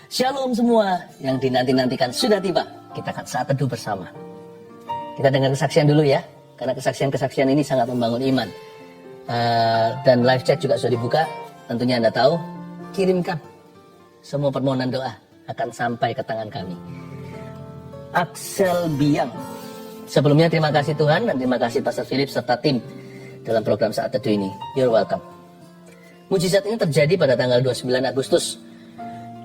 Shalom semua yang dinanti-nantikan sudah tiba. Kita akan saat teduh bersama. Kita dengar kesaksian dulu ya, karena kesaksian-kesaksian ini sangat membangun iman. Dan live chat juga sudah dibuka. Tentunya Anda tahu, kirimkan semua permohonan doa akan sampai ke tangan kami. Axel Biang. Sebelumnya terima kasih Tuhan dan terima kasih Pastor Philip serta tim dalam program saat teduh ini. You're welcome. Mujizat ini terjadi pada tanggal 29 Agustus.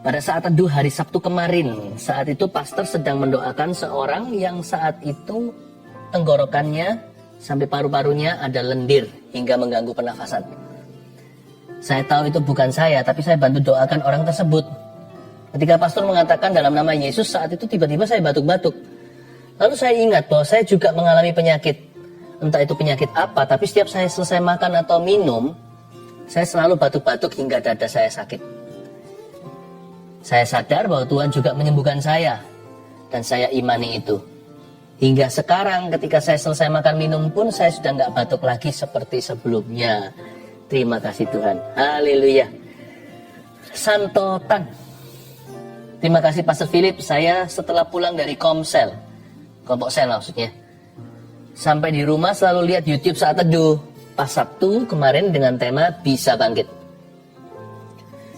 Pada saat teduh hari Sabtu kemarin, saat itu pastor sedang mendoakan seorang yang saat itu tenggorokannya sampai paru-parunya ada lendir hingga mengganggu pernafasan. Saya tahu itu bukan saya, tapi saya bantu doakan orang tersebut. Ketika pastor mengatakan dalam nama Yesus, saat itu tiba-tiba saya batuk-batuk. Lalu saya ingat bahwa saya juga mengalami penyakit. Entah itu penyakit apa, tapi setiap saya selesai makan atau minum, saya selalu batuk-batuk hingga dada saya sakit. Saya sadar bahwa Tuhan juga menyembuhkan saya. Dan saya imani itu. Hingga sekarang ketika saya selesai makan minum pun saya sudah nggak batuk lagi seperti sebelumnya. Terima kasih Tuhan. Haleluya. Santo Tan. Terima kasih Pastor Philip. Saya setelah pulang dari Komsel. Kelompok sel maksudnya. Sampai di rumah selalu lihat YouTube saat teduh. Pas Sabtu kemarin dengan tema Bisa Bangkit.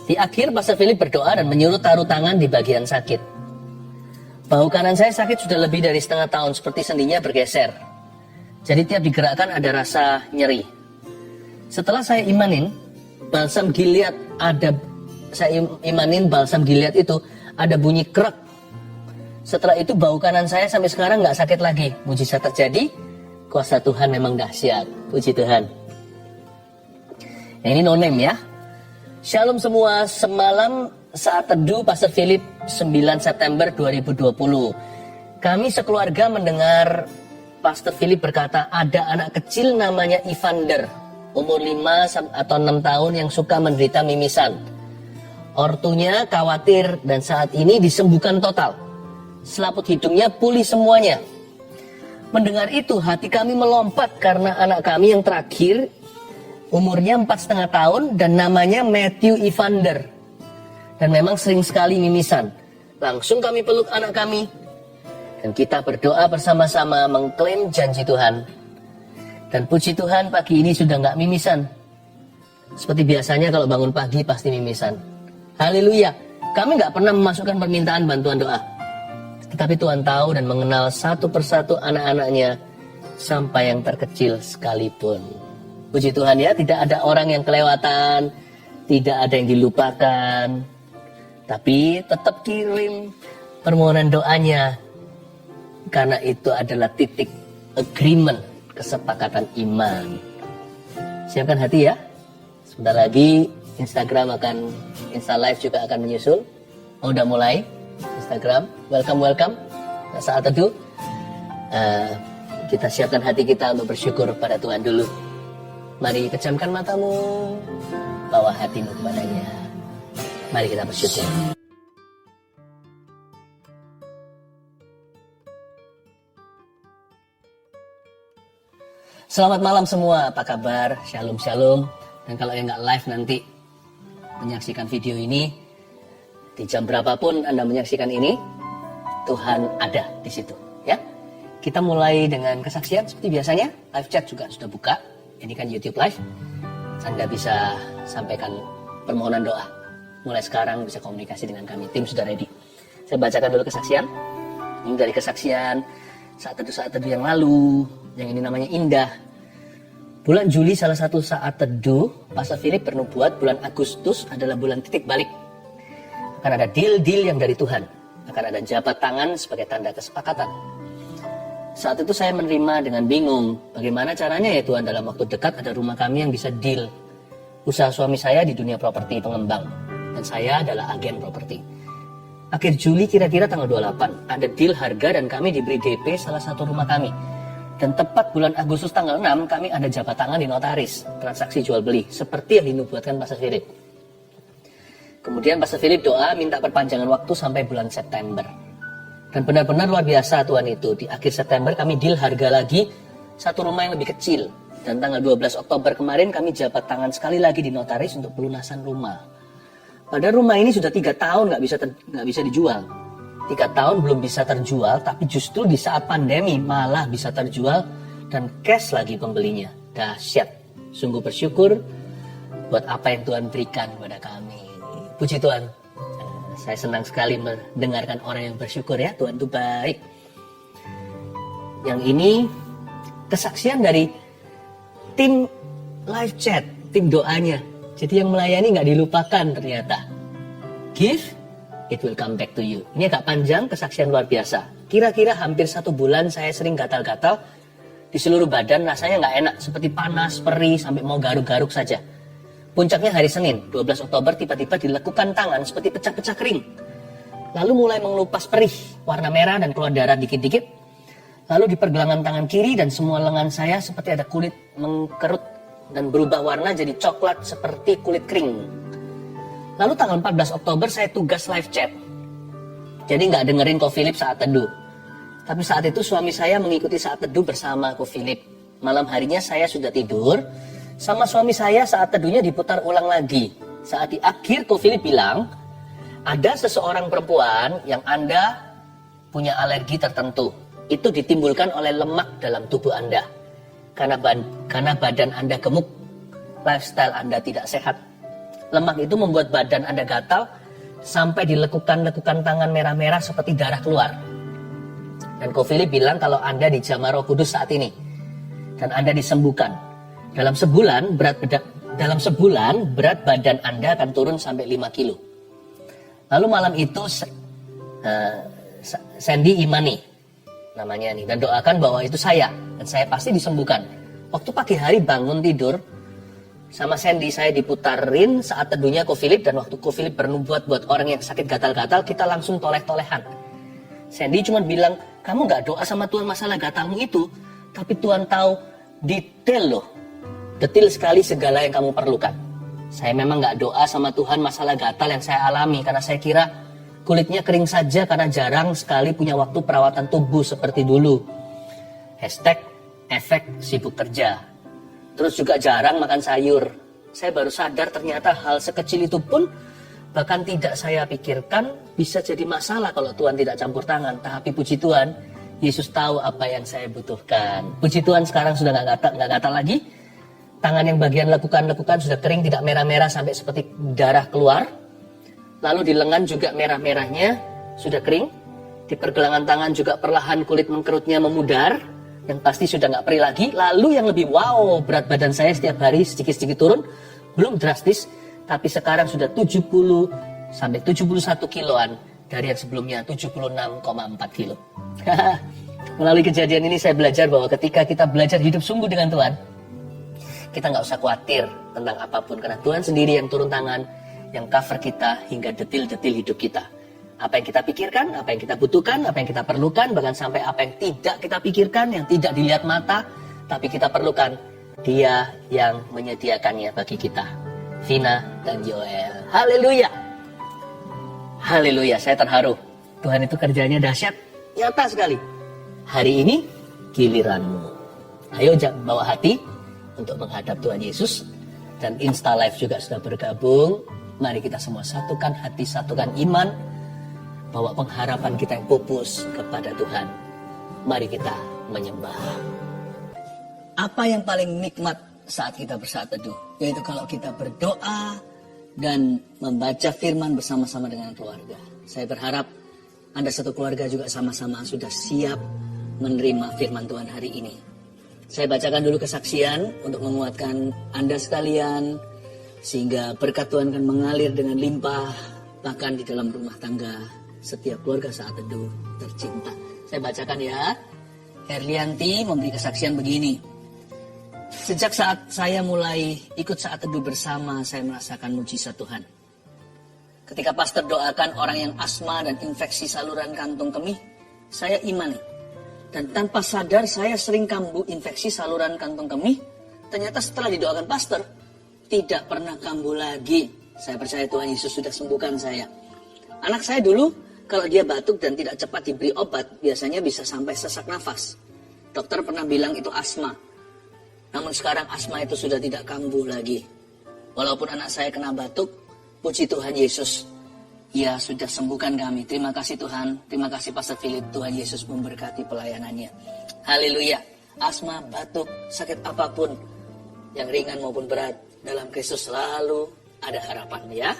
Di akhir Pastor Philip berdoa dan menyuruh taruh tangan di bagian sakit. Bahu kanan saya sakit sudah lebih dari setengah tahun, seperti sendinya bergeser. Jadi tiap digerakkan ada rasa nyeri. Setelah saya imanin balsam Gilead itu ada bunyi krek. Setelah itu bahu kanan saya sampai sekarang nggak sakit lagi. Mujizat terjadi, kuasa Tuhan memang dahsyat. Puji Tuhan. Yang ini no name ya. Shalom semua, semalam saat teduh Pastor Philip 9 September 2020. Kami sekeluarga mendengar Pastor Philip berkata ada anak kecil namanya Evander, umur 5 atau 6 tahun yang suka menderita mimisan. Ortunya khawatir dan saat ini disembuhkan total. Selaput hidungnya pulih semuanya. Mendengar itu hati kami melompat karena anak kami yang terakhir umurnya 4,5 tahun dan namanya Matthew Evander. Dan memang sering sekali mimisan. Langsung kami peluk anak kami. Dan kita berdoa bersama-sama mengklaim janji Tuhan. Dan puji Tuhan pagi ini sudah nggak mimisan. Seperti biasanya kalau bangun pagi pasti mimisan. Haleluya. Kami nggak pernah memasukkan permintaan bantuan doa. Tetapi Tuhan tahu dan mengenal satu persatu anak-anaknya. Sampai yang terkecil sekalipun. Puji Tuhan ya, tidak ada orang yang kelewatan, tidak ada yang dilupakan. Tapi tetap kirim permohonan doanya. Karena itu adalah titik agreement, kesepakatan iman. Siapkan hati ya. Sebentar lagi Instagram Insta Live juga akan menyusul. Oh, udah mulai Instagram. Welcome. Saat teduh. Kita siapkan hati kita untuk bersyukur pada Tuhan dulu. Mari pejamkan matamu, bawa hatimu kepadanya. Mari kita bersyukur. Selamat malam semua, apa kabar? Shalom. Dan kalau yang nggak live nanti menyaksikan video ini, di jam berapapun Anda menyaksikan ini, Tuhan ada di situ. Ya, kita mulai dengan kesaksian seperti biasanya. Live chat juga sudah buka. Ini kan YouTube Live. Anda bisa sampaikan permohonan doa. Mulai sekarang bisa komunikasi dengan kami. Tim sudah ready. Saya bacakan dulu kesaksian. Ini dari kesaksian saat teduh yang lalu. Yang ini namanya Indah. Bulan Juli salah satu saat teduh, Pastor Philip bernubuat bulan Agustus adalah bulan titik balik. Akan ada deal-deal yang dari Tuhan. Akan ada jabat tangan sebagai tanda kesepakatan. Saat itu saya menerima dengan bingung, bagaimana caranya ya Tuhan dalam waktu dekat ada rumah kami yang bisa deal. Usaha suami saya di dunia properti pengembang, dan saya adalah agen properti. Akhir Juli kira-kira tanggal 28, ada deal harga dan kami diberi DP salah satu rumah kami. Dan tepat bulan Agustus tanggal 6, kami ada jabat tangan di notaris, transaksi jual beli, seperti yang dinubuatkan Pastor Philip. Kemudian Pastor Philip doa minta perpanjangan waktu sampai bulan September. Dan benar-benar luar biasa Tuhan itu. Di akhir September kami deal harga lagi satu rumah yang lebih kecil. Dan tanggal 12 Oktober kemarin kami jabat tangan sekali lagi di notaris untuk pelunasan rumah. Padahal rumah ini sudah 3 tahun nggak bisa dijual. 3 tahun belum bisa terjual, tapi justru di saat pandemi malah bisa terjual dan cash lagi pembelinya. Dahsyat. Sungguh bersyukur buat apa yang Tuhan berikan kepada kami. Puji Tuhan. Saya senang sekali mendengarkan orang yang bersyukur ya. Tuhan itu baik. Yang ini kesaksian dari tim live chat, tim doanya. Jadi yang melayani nggak dilupakan ternyata. Give, it will come back to you. Ini agak panjang, kesaksian luar biasa. Kira-kira hampir 1 bulan saya sering gatal-gatal di seluruh badan, rasanya nggak enak, seperti panas, perih, sampai mau garuk-garuk saja. Puncaknya hari Senin, 12 Oktober, tiba-tiba dilekukan tangan seperti pecah-pecah kering. Lalu mulai mengelupas perih, warna merah dan keluar darah dikit-dikit. Lalu di pergelangan tangan kiri dan semua lengan saya seperti ada kulit mengkerut dan berubah warna jadi coklat seperti kulit kering. Lalu tanggal 14 Oktober saya tugas live chat. Jadi nggak dengerin Ko Philip saat teduh. Tapi saat itu suami saya mengikuti saat teduh bersama Ko Philip. Malam harinya saya sudah tidur. Sama suami saya saat teduhnya diputar ulang lagi. Saat di akhir Ko Philip bilang, ada seseorang perempuan yang Anda punya alergi tertentu. Itu ditimbulkan oleh lemak dalam tubuh Anda. Karena badan Anda gemuk, lifestyle Anda tidak sehat. Lemak itu membuat badan Anda gatal sampai dilekukan-lekukan tangan merah-merah seperti darah keluar. Dan Ko Philip bilang kalau Anda dijamah Roh Kudus saat ini dan Anda disembuhkan. Dalam sebulan berat badan Anda akan turun sampai 5 kilo. Lalu malam itu Sandy imani namanya nih dan doakan bahwa itu saya dan saya pasti disembuhkan. Waktu pagi hari bangun tidur sama Sandy saya diputarin saat teduhnya Ko Philip, dan waktu Ko Philip bernubuat buat orang yang sakit gatal-gatal kita langsung toleh-tolehan. Sandy cuma bilang, kamu gak doa sama Tuhan masalah gatalmu itu, tapi Tuhan tahu detail loh. Detil sekali segala yang kamu perlukan. Saya memang gak doa sama Tuhan masalah gatal yang saya alami, karena saya kira kulitnya kering saja karena jarang sekali punya waktu perawatan tubuh seperti dulu. #efek sibuk kerja. Terus juga jarang makan sayur. Saya baru sadar ternyata hal sekecil itu pun bahkan tidak saya pikirkan bisa jadi masalah kalau Tuhan tidak campur tangan. Tapi puji Tuhan, Yesus tahu apa yang saya butuhkan. Puji Tuhan sekarang sudah gak gatal lagi. Tangan yang bagian lekukan sudah kering, tidak merah-merah sampai seperti darah keluar. Lalu di lengan juga merah-merahnya sudah kering. Di pergelangan tangan juga perlahan kulit mengkerutnya memudar. Yang pasti sudah nggak perih lagi. Lalu yang lebih wow, berat badan saya setiap hari sedikit-sedikit turun. Belum drastis, tapi sekarang sudah 70 sampai 71 kiloan dari yang sebelumnya 76,4 kilo. Melalui kejadian ini saya belajar bahwa ketika kita belajar hidup sungguh dengan Tuhan, kita nggak usah khawatir tentang apapun, karena Tuhan sendiri yang turun tangan, yang cover kita hingga detil-detil hidup kita. Apa yang kita pikirkan, apa yang kita butuhkan, apa yang kita perlukan, bahkan sampai apa yang tidak kita pikirkan, yang tidak dilihat mata, tapi kita perlukan, Dia yang menyediakannya bagi kita. Vina dan Joel. Haleluya. Haleluya, saya terharu. Tuhan itu kerjanya dahsyat, nyata sekali. Hari ini giliranmu. Ayo bawa hati untuk menghadap Tuhan Yesus. Dan Insta Live juga sudah bergabung. Mari kita semua satukan hati, satukan iman, bahwa pengharapan kita yang pupus kepada Tuhan. Mari kita menyembah. Apa yang paling nikmat saat kita bersaat teduh? Yaitu kalau kita berdoa dan membaca firman bersama-sama dengan keluarga. Saya berharap Anda satu keluarga juga sama-sama sudah siap menerima firman Tuhan hari ini. Saya bacakan dulu kesaksian untuk menguatkan Anda sekalian, sehingga berkat Tuhan akan mengalir dengan limpah, bahkan di dalam rumah tangga setiap keluarga saat teduh tercinta. Saya bacakan ya. Herlianti memberi kesaksian begini. Sejak saat saya mulai ikut saat teduh bersama, saya merasakan mujizat Tuhan. Ketika pastor doakan orang yang asma dan infeksi saluran kantung kemih, saya imani. Dan tanpa sadar saya sering kambuh infeksi saluran kantung kemih. Ternyata setelah didoakan pastor, tidak pernah kambuh lagi. Saya percaya Tuhan Yesus sudah sembuhkan saya. Anak saya dulu, kalau dia batuk dan tidak cepat diberi obat, biasanya bisa sampai sesak nafas. Dokter pernah bilang itu asma. Namun sekarang asma itu sudah tidak kambuh lagi. Walaupun anak saya kena batuk, Puji Tuhan Yesus. Ia sudah sembuhkan kami. Terima kasih Tuhan. Terima kasih Pastor Philip. Tuhan Yesus memberkati pelayanannya. Haleluya. Asma, batuk, sakit apapun yang ringan maupun berat, dalam Kristus selalu ada harapan ya.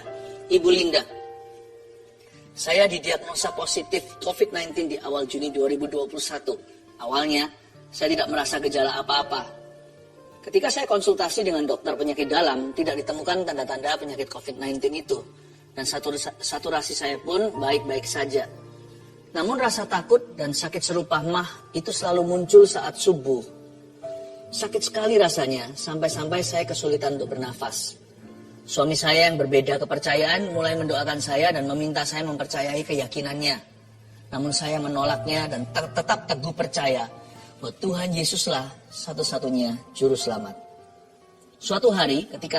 Ibu Linda, saya didiagnosa positif COVID-19 di awal Juni 2021. Awalnya, saya tidak merasa gejala apa-apa. Ketika saya konsultasi dengan dokter penyakit dalam, tidak ditemukan tanda-tanda penyakit COVID-19 itu. Dan saturasi saya pun baik-baik saja. Namun rasa takut dan sakit serupa mah itu selalu muncul saat subuh. Sakit sekali rasanya, sampai-sampai saya kesulitan untuk bernafas. Suami saya yang berbeda kepercayaan mulai mendoakan saya dan meminta saya mempercayai keyakinannya. Namun saya menolaknya dan tetap teguh percaya bahwa Tuhan Yesuslah satu-satunya juru selamat. Suatu hari ketika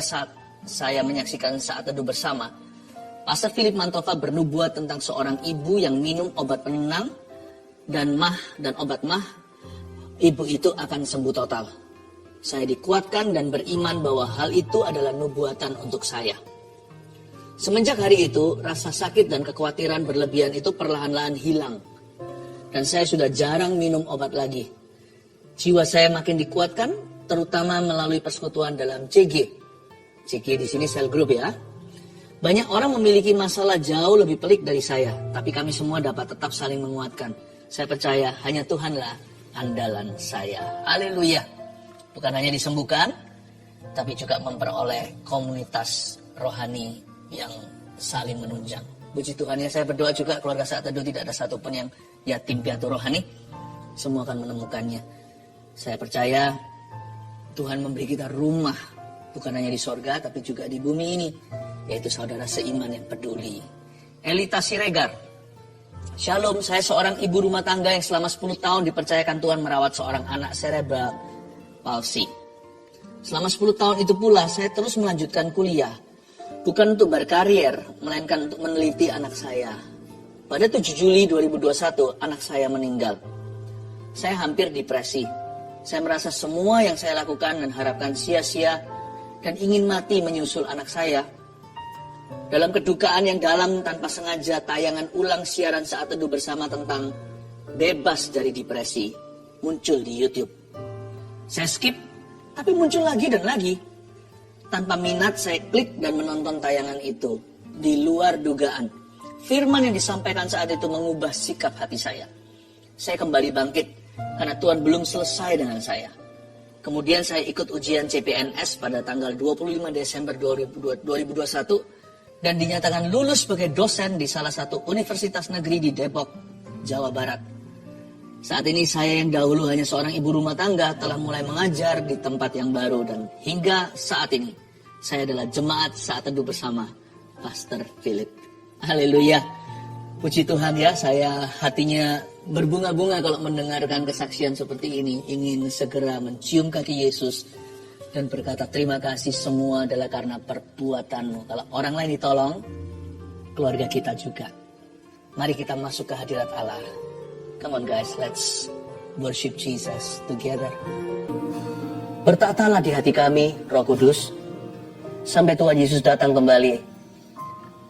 saya menyaksikan saat teduh bersama, Pastor Philip Mantova bernubuat tentang seorang ibu yang minum obat penenang dan obat mah, ibu itu akan sembuh total. Saya dikuatkan dan beriman bahwa hal itu adalah nubuatan untuk saya. Semenjak hari itu, rasa sakit dan kekhawatiran berlebihan itu perlahan-lahan hilang. Dan saya sudah jarang minum obat lagi. Jiwa saya makin dikuatkan, terutama melalui persekutuan dalam CG. CG di sini cell group ya. Banyak orang memiliki masalah jauh lebih pelik dari saya, tapi kami semua dapat tetap saling menguatkan. Saya percaya hanya Tuhanlah andalan saya. Haleluya. Bukan hanya disembuhkan, tapi juga memperoleh komunitas rohani yang saling menunjang. Puji Tuhan ya, saya berdoa juga keluarga Saat Teduh tidak ada satupun yang yatim piatu rohani. Semua akan menemukannya. Saya percaya Tuhan memberi kita rumah, bukan hanya di sorga, tapi juga di bumi ini. Yaitu saudara seiman yang peduli. Elita Siregar. Shalom, saya seorang ibu rumah tangga yang selama 10 tahun dipercayakan Tuhan merawat seorang anak cerebral palsy. Selama 10 tahun itu pula saya terus melanjutkan kuliah. Bukan untuk berkarier, melainkan untuk meneliti anak saya. Pada 7 Juli 2021, anak saya meninggal. Saya hampir depresi. Saya merasa semua yang saya lakukan dan harapkan sia-sia dan ingin mati menyusul anak saya. Dalam kedukaan yang dalam tanpa sengaja, tayangan ulang siaran Saat Teduh bersama tentang bebas dari depresi muncul di YouTube. Saya skip, tapi muncul lagi dan lagi. Tanpa minat saya klik dan menonton tayangan itu. Di luar dugaan, firman yang disampaikan saat itu mengubah sikap hati saya. Saya kembali bangkit karena Tuhan belum selesai dengan saya. Kemudian saya ikut ujian CPNS pada tanggal 25 Desember 2021 dan dinyatakan lulus sebagai dosen di salah satu universitas negeri di Depok, Jawa Barat. Saat ini saya yang dahulu hanya seorang ibu rumah tangga telah mulai mengajar di tempat yang baru dan hingga saat ini saya adalah jemaat Saat Teduh bersama Pastor Philip. Haleluya. Puji Tuhan ya, saya hatinya berbunga-bunga kalau mendengarkan kesaksian seperti ini. Ingin segera mencium kaki Yesus dan berkata terima kasih, semua adalah karena perbuatanmu. Kalau orang lain ditolong, keluarga kita juga. Mari kita masuk ke hadirat Allah. Come on guys, let's worship Jesus together. Bertatalah di hati kami, Roh Kudus, sampai Tuhan Yesus datang kembali.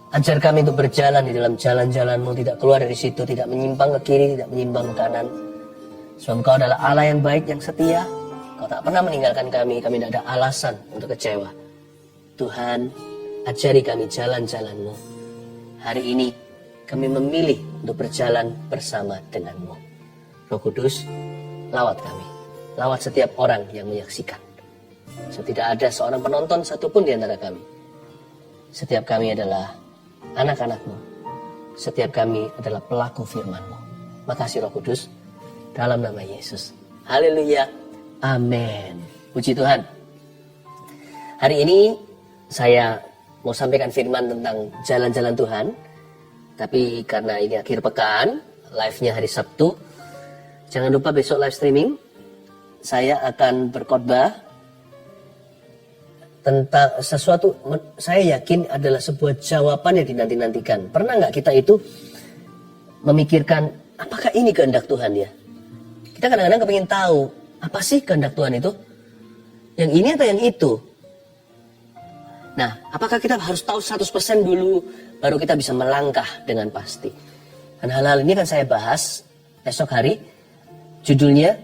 Ajar kami untuk berjalan di dalam jalan-jalan-Mu, tidak keluar dari situ, tidak menyimpang ke kiri, tidak menyimpang ke kanan. Sebab Engkau adalah Allah yang baik, yang setia. Kau tak pernah meninggalkan kami tidak ada alasan untuk kecewa. Tuhan, ajari kami jalan-jalan-Mu. Hari ini kami memilih untuk berjalan bersama dengan-Mu. Roh Kudus, lawat kami. Lawat setiap orang yang menyaksikan. So, tidak ada seorang penonton satupun di antara kami. Setiap kami adalah anak-anak-Mu. Setiap kami adalah pelaku firman-Mu. Makasih Roh Kudus, dalam nama Yesus. Haleluya. Amin. Puji Tuhan. Hari ini saya mau sampaikan firman tentang jalan-jalan Tuhan. Tapi karena ini akhir pekan, live-nya hari Sabtu. Jangan lupa besok live streaming. Saya akan berkhotbah tentang sesuatu, saya yakin adalah sebuah jawaban yang dinanti-nantikan. Pernah nggak kita itu memikirkan, apakah ini kehendak Tuhan ya? Kita kadang-kadang kepingin tahu, apa sih kehendak Tuhan itu? Yang ini atau yang itu? Nah, apakah kita harus tahu 100% dulu baru kita bisa melangkah dengan pasti? Dan hal-hal ini akan saya bahas esok hari. Judulnya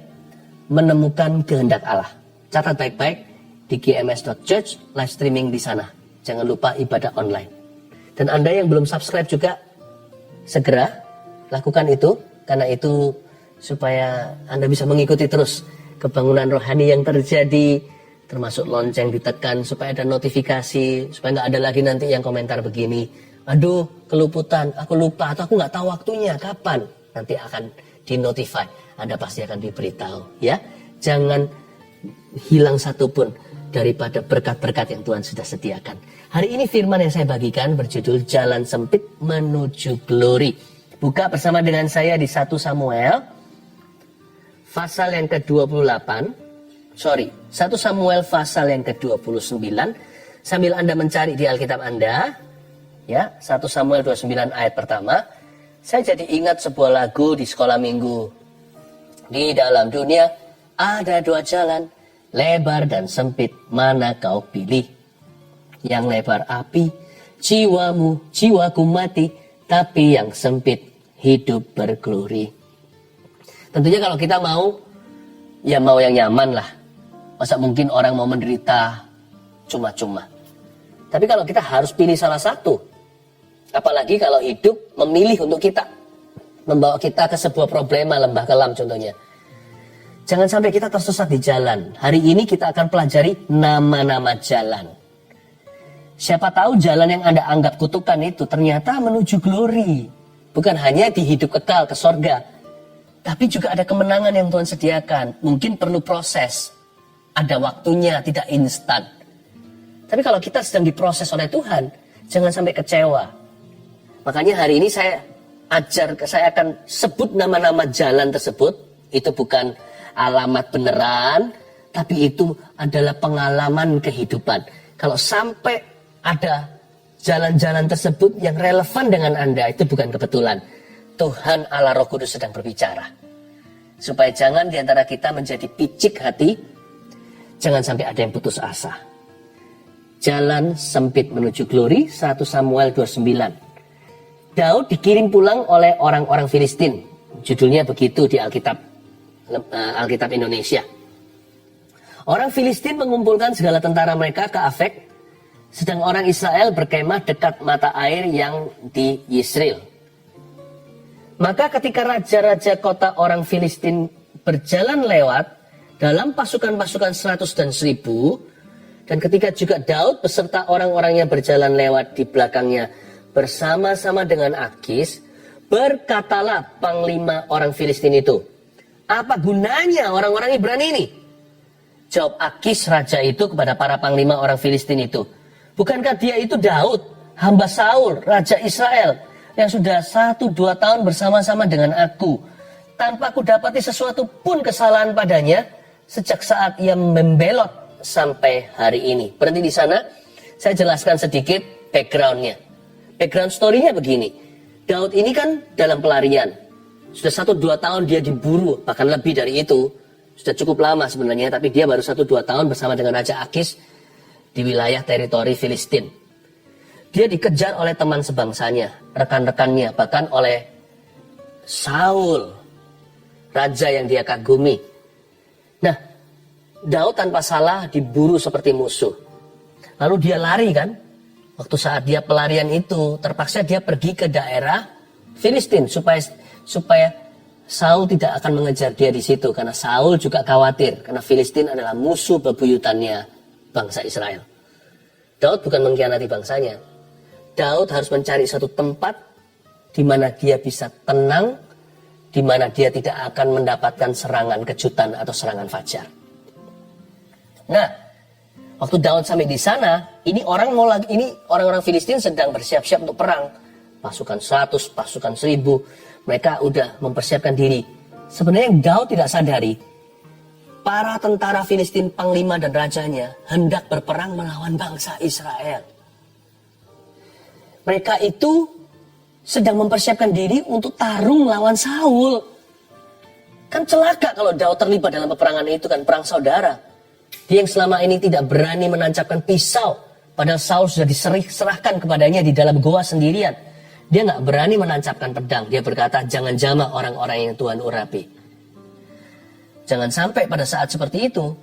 Menemukan Kehendak Allah. Catat baik-baik di gms.church, live streaming di sana. Jangan lupa ibadah online. Dan Anda yang belum subscribe juga, segera lakukan itu. Karena itu supaya Anda bisa mengikuti terus kebangunan rohani yang terjadi, termasuk lonceng ditekan supaya ada notifikasi, supaya nggak ada lagi nanti yang komentar begini, aduh keluputan, aku lupa, atau aku nggak tahu waktunya kapan. Nanti akan di-notify, Anda pasti akan diberitahu, ya. Jangan hilang satupun daripada berkat-berkat yang Tuhan sudah sediakan. Hari ini firman yang saya bagikan berjudul Jalan Sempit Menuju Glory. Buka bersama dengan saya di 1 Samuel pasal yang ke-28. 1 Samuel pasal yang ke-29. Sambil Anda mencari di Alkitab Anda, ya, 1 Samuel 29 ayat pertama. Saya jadi ingat sebuah lagu di sekolah minggu. Di dalam dunia ada 2 jalan, lebar dan sempit, mana kau pilih? Yang lebar api, jiwaku mati, tapi yang sempit hidup berglori. Tentunya kalau kita mau yang nyaman lah. Masa mungkin orang mau menderita cuma-cuma. Tapi kalau kita harus pilih salah satu, apalagi kalau hidup memilih untuk kita, membawa kita ke sebuah problema, lembah kelam contohnya. Jangan sampai kita tersesat di jalan. Hari ini kita akan pelajari nama-nama jalan. Siapa tahu jalan yang Anda anggap kutukan itu ternyata menuju glory. Bukan hanya di hidup kekal ke sorga, tapi juga ada kemenangan yang Tuhan sediakan. Mungkin perlu proses. Ada waktunya, tidak instan. Tapi kalau kita sedang diproses oleh Tuhan, jangan sampai kecewa. Makanya hari ini saya akan sebut nama-nama jalan tersebut. Itu bukan alamat beneran, tapi itu adalah pengalaman kehidupan. Kalau sampai ada jalan-jalan tersebut yang relevan dengan Anda, itu bukan kebetulan. Tuhan Allah Roh Kudus sedang berbicara. Supaya jangan diantara kita menjadi picik hati, jangan sampai ada yang putus asa. Jalan sempit menuju glory, 1 Samuel 29. Daud dikirim pulang oleh orang-orang Filistin. Judulnya begitu di Alkitab Indonesia. Orang Filistin mengumpulkan segala tentara mereka ke Afek, sedang orang Israel berkemah dekat mata air yang di Yisrael. Maka ketika raja-raja kota orang Filistin berjalan lewat dalam pasukan-pasukan 100 dan 1000, dan ketika juga Daud beserta orang-orangnya berjalan lewat di belakangnya bersama-sama dengan Akis, berkatalah panglima orang Filistin itu, apa gunanya orang-orang Ibrani ini? Jawab Akis raja itu kepada para panglima orang Filistin itu, bukankah dia itu Daud, hamba Saul, raja Israel, yang sudah 1-2 tahun bersama-sama dengan aku, tanpa aku dapati sesuatu pun kesalahan padanya, sejak saat ia membelot sampai hari ini. Berhenti di sana, saya jelaskan sedikit backgroundnya. Background story-nya begini. Daud ini kan dalam pelarian. Sudah 1-2 tahun dia diburu, bahkan lebih dari itu. Sudah cukup lama sebenarnya, tapi dia baru 1-2 tahun bersama dengan Raja Akis di wilayah teritori Filistin. Dia dikejar oleh teman sebangsanya, rekan-rekannya, bahkan oleh Saul, raja yang dia kagumi. Nah, Daud tanpa salah diburu seperti musuh. Lalu dia lari kan? Waktu saat dia pelarian itu, terpaksa dia pergi ke daerah Filistin supaya Saul tidak akan mengejar dia di situ, karena Saul juga khawatir karena Filistin adalah musuh bebuyutannya bangsa Israel. Daud bukan mengkhianati bangsanya. Daud harus mencari satu tempat di mana dia bisa tenang, di mana dia tidak akan mendapatkan serangan kejutan atau serangan fajar. Nah, waktu Daud sampai di sana, ini orang-orang Filistin sedang bersiap-siap untuk perang. Pasukan 100, pasukan 1000, mereka udah mempersiapkan diri. Sebenarnya Daud tidak sadari, para tentara Filistin, panglima dan rajanya hendak berperang melawan bangsa Israel. Mereka itu sedang mempersiapkan diri untuk tarung melawan Saul. Kan celaka kalau Daud terlibat dalam peperangan itu, kan perang saudara. Dia yang selama ini tidak berani menancapkan pisau Padahal Saul sudah diserahkan kepadanya di dalam goa sendirian. Dia nggak berani menancapkan pedang. Dia berkata, jangan jamah orang-orang yang Tuhan urapi. Jangan sampai pada saat seperti itu,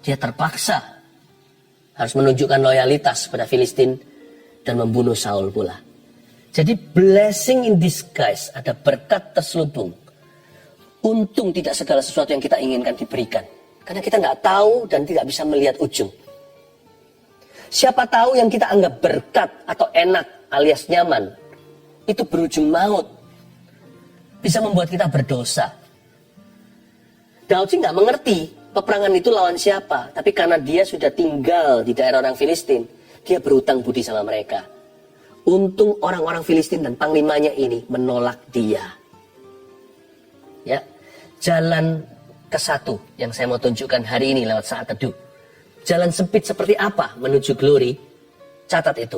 dia terpaksa harus menunjukkan loyalitas pada Filistin dan membunuh Saul pula. Jadi blessing in disguise, ada berkat terselubung. Untung tidak segala sesuatu yang kita inginkan diberikan. Karena kita nggak tahu dan tidak bisa melihat ujung. Siapa tahu yang kita anggap berkat atau enak alias nyaman, itu berujung maut. Bisa membuat kita berdosa. Daud sih nggak mengerti peperangan itu lawan siapa. Tapi karena dia sudah tinggal di daerah orang Filistin, dia berutang budi sama mereka. Untung orang-orang Filistin dan panglimanya ini menolak dia. Ya, jalan ke satu yang saya mau tunjukkan hari ini lewat saat teduh. Jalan sempit seperti apa menuju glory? Catat itu,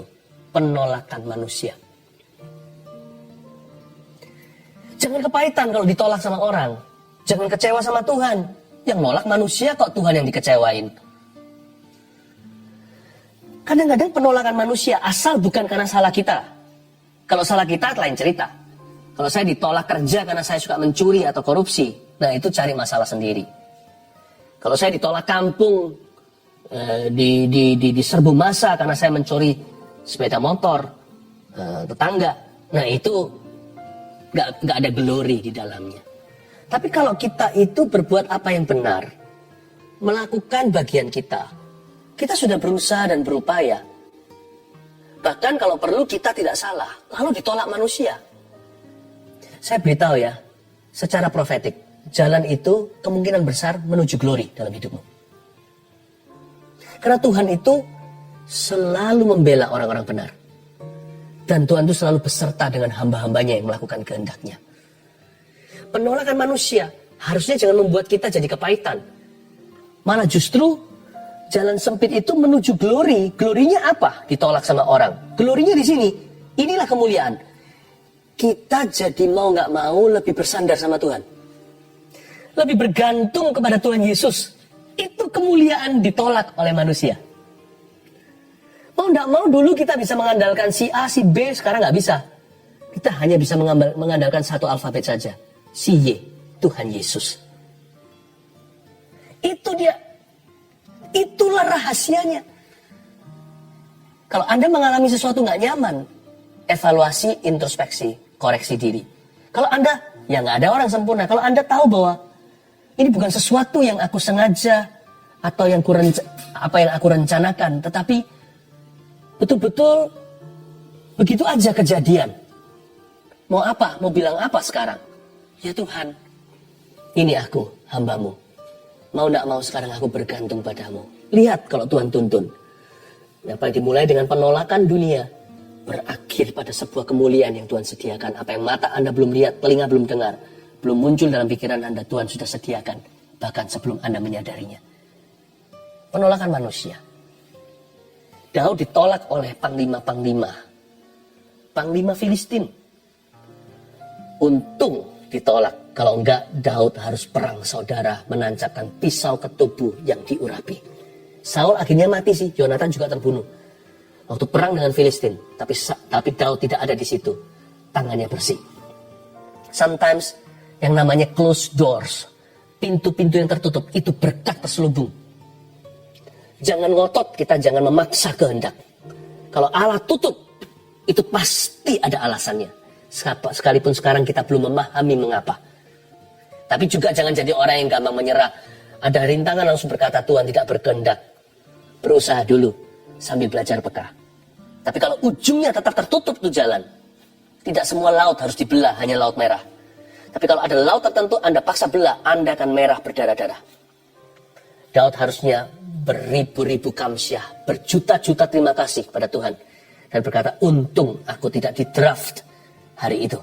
penolakan manusia. Jangan kepahitan kalau ditolak sama orang. Jangan kecewa sama Tuhan. Yang nolak manusia kok Tuhan yang dikecewain. Kadang-kadang penolakan manusia asal bukan karena salah kita. Kalau salah kita lain cerita. Kalau saya ditolak kerja karena saya suka mencuri atau korupsi, nah itu cari masalah sendiri. Kalau saya ditolak kampung, diserbu massa karena saya mencuri sepeda motor tetangga, nah itu nggak ada glory di dalamnya. Tapi kalau kita itu berbuat apa yang benar, melakukan bagian kita sudah berusaha dan berupaya. Bahkan kalau perlu kita tidak salah, lalu ditolak manusia. Saya beritahu ya, secara profetik, jalan itu kemungkinan besar menuju glory dalam hidupmu. Karena Tuhan itu selalu membela orang-orang benar. Dan Tuhan itu selalu beserta dengan hamba-hambanya yang melakukan kehendaknya. Penolakan manusia harusnya jangan membuat kita jadi kepahitan. Malah justru jalan sempit itu menuju glory. Glorinya apa? Ditolak sama orang. Glorinya di sini. Inilah kemuliaan. Kita jadi mau nggak mau lebih bersandar sama Tuhan. Lebih bergantung kepada Tuhan Yesus. Itu kemuliaan ditolak oleh manusia. Mau tidak mau dulu kita bisa mengandalkan si A, si B, sekarang nggak bisa. Kita hanya bisa mengandalkan satu alfabet saja. Si Y, Tuhan Yesus. Itu dia. Itulah rahasianya. Kalau Anda mengalami sesuatu nggak nyaman, evaluasi, introspeksi, koreksi diri. Kalau Anda, ya nggak ada orang sempurna. Kalau Anda tahu bahwa ini bukan sesuatu yang aku sengaja atau yang apa yang aku rencanakan, tetapi betul-betul begitu aja kejadian. Mau apa? Mau bilang apa sekarang? Ya Tuhan, ini aku, hambamu. Mau tidak mau sekarang aku bergantung padamu. Lihat kalau Tuhan tuntun. Apa yang dimulai dengan penolakan dunia, berakhir pada sebuah kemuliaan yang Tuhan sediakan. Apa yang mata Anda belum lihat, telinga belum dengar, belum muncul dalam pikiran Anda, Tuhan sudah sediakan. Bahkan sebelum Anda menyadarinya. Penolakan manusia. Daud ditolak oleh panglima-panglima. Panglima Filistin. Untung ditolak. Kalau enggak, Daud harus perang saudara, menancapkan pisau ke tubuh yang diurapi. Saul akhirnya mati sih, Yonatan juga terbunuh. Waktu perang dengan Filistin. Tapi Daud tidak ada di situ. Tangannya bersih. Sometimes yang namanya closed doors, pintu-pintu yang tertutup, itu berkat terselubung. Jangan ngotot, kita jangan memaksa kehendak. Kalau Allah tutup, itu pasti ada alasannya. Sekalipun sekarang kita belum memahami mengapa. Tapi juga jangan jadi orang yang gampang menyerah. Ada rintangan langsung berkata Tuhan tidak berkehendak. Berusaha dulu sambil belajar peka. Tapi kalau ujungnya tetap tertutup tuh jalan, tidak semua laut harus dibelah, hanya laut merah. Tapi kalau ada laut tertentu, Anda paksa belah, Anda akan merah berdarah-darah. Daud harusnya beribu-ribu kamsyah, berjuta-juta terima kasih kepada Tuhan. Dan berkata, untung aku tidak di draft hari itu.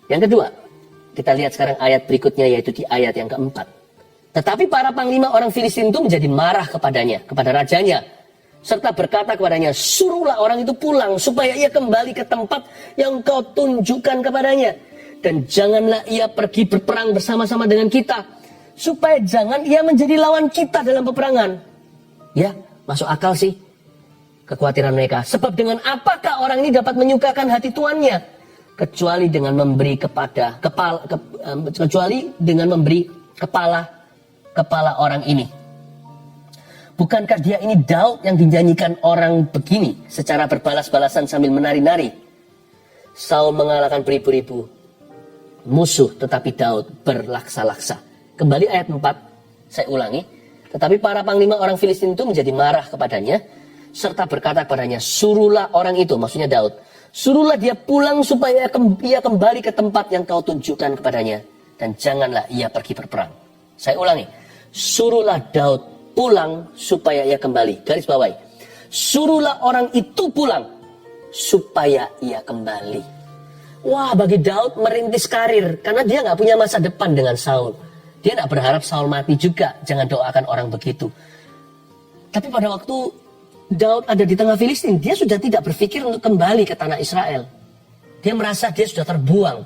Yang kedua, kita lihat sekarang ayat berikutnya, yaitu di ayat yang keempat. Tetapi para panglima orang Filistin itu menjadi marah kepadanya, kepada rajanya. Serta berkata kepadanya, suruhlah orang itu pulang, supaya ia kembali ke tempat yang kau tunjukkan kepadanya. Dan janganlah ia pergi berperang bersama-sama dengan kita, supaya jangan ia menjadi lawan kita dalam peperangan. Ya, masuk akal sih. kekhawatiran mereka. Sebab dengan apakah orang ini dapat menyukakan hati tuannya? Kecuali dengan memberi kepala orang ini. Bukankah dia ini Daud yang dinyanyikan orang begini secara berbalas-balasan sambil menari-nari? Saul mengalahkan beribu-ribu musuh, tetapi Daud berlaksa-laksa. Kembali ayat 4, saya ulangi. Tetapi para panglima orang Filistin itu menjadi marah kepadanya, serta berkata kepadanya, suruhlah orang itu, maksudnya Daud, suruhlah dia pulang supaya ia kembali ke tempat yang kau tunjukkan kepadanya, dan janganlah ia pergi berperang. Saya ulangi, suruhlah Daud pulang supaya ia kembali. Garis bawahi, suruhlah orang itu pulang supaya ia kembali. Wah, bagi Daud merintis karir, karena dia gak punya masa depan dengan Saul. Dia gak berharap Saul mati juga, jangan doakan orang begitu. Tapi pada waktu Daud ada di tengah Filistin, dia sudah tidak berpikir untuk kembali ke tanah Israel. Dia merasa dia sudah terbuang.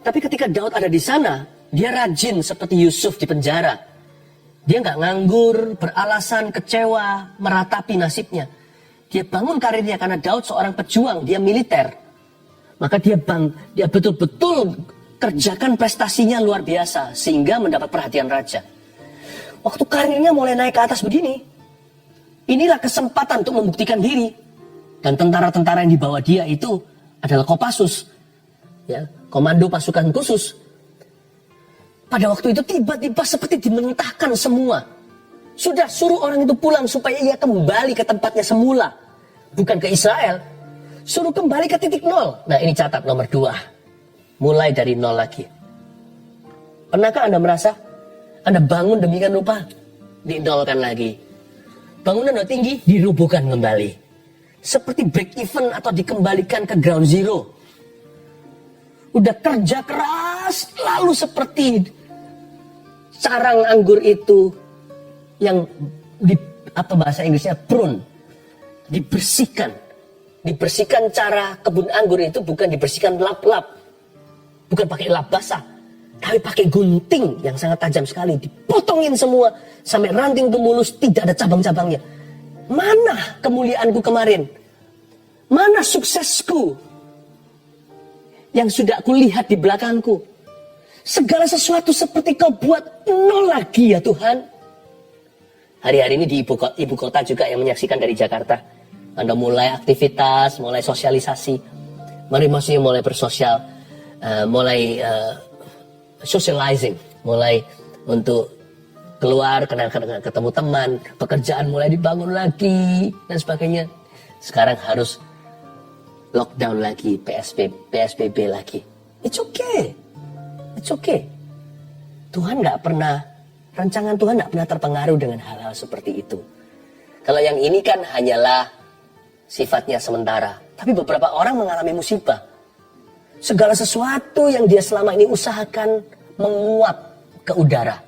Tapi ketika Daud ada di sana, dia rajin seperti Yusuf di penjara. Dia nggak nganggur, beralasan, kecewa, meratapi nasibnya. Dia bangun karirnya karena Daud seorang pejuang, dia militer. Maka dia betul-betul kerjakan prestasinya luar biasa sehingga mendapat perhatian raja. Waktu karirnya mulai naik ke atas begini, inilah kesempatan untuk membuktikan diri. Dan tentara-tentara yang dibawa dia itu adalah Kopassus, ya, komando pasukan khusus. Pada waktu itu tiba-tiba seperti dimentahkan semua. Sudah suruh orang itu pulang supaya ia kembali ke tempatnya semula. Bukan ke Israel. Suruh kembali ke titik nol. Nah, ini catat nomor 2. Mulai dari nol lagi. Pernahkah Anda merasa Anda bangun demikian rupa dinolkan lagi? Bangunan udah tinggi, dirubuhkan kembali. Seperti break even atau dikembalikan ke ground zero. Udah kerja keras, lalu seperti carang anggur itu yang bahasa Inggrisnya prune, dibersihkan. Dibersihkan cara kebun anggur itu bukan dibersihkan lap-lap. Bukan pakai lap basah. Tapi pakai gunting yang sangat tajam sekali. Dipotongin semua. Sampai ranting itu mulus. Tidak ada cabang-cabangnya. Mana kemuliaanku kemarin? Mana suksesku? Yang sudah aku lihat di belakangku. Segala sesuatu seperti kau buat nol lagi ya Tuhan. Hari-hari ini di ibu kota juga yang menyaksikan dari Jakarta. Anda mulai aktivitas, mulai sosialisasi. Mari maksudnya mulai bersosial. Mulai socializing, mulai untuk keluar, ketemu teman, pekerjaan mulai dibangun lagi, dan sebagainya. Sekarang harus lockdown lagi, PSBB lagi. It's okay. It's okay. Tuhan gak pernah, rancangan Tuhan gak pernah terpengaruh dengan hal-hal seperti itu. Kalau yang ini kan hanyalah sifatnya sementara. Tapi beberapa orang mengalami musibah. Segala sesuatu yang dia selama ini usahakan menguap ke udara.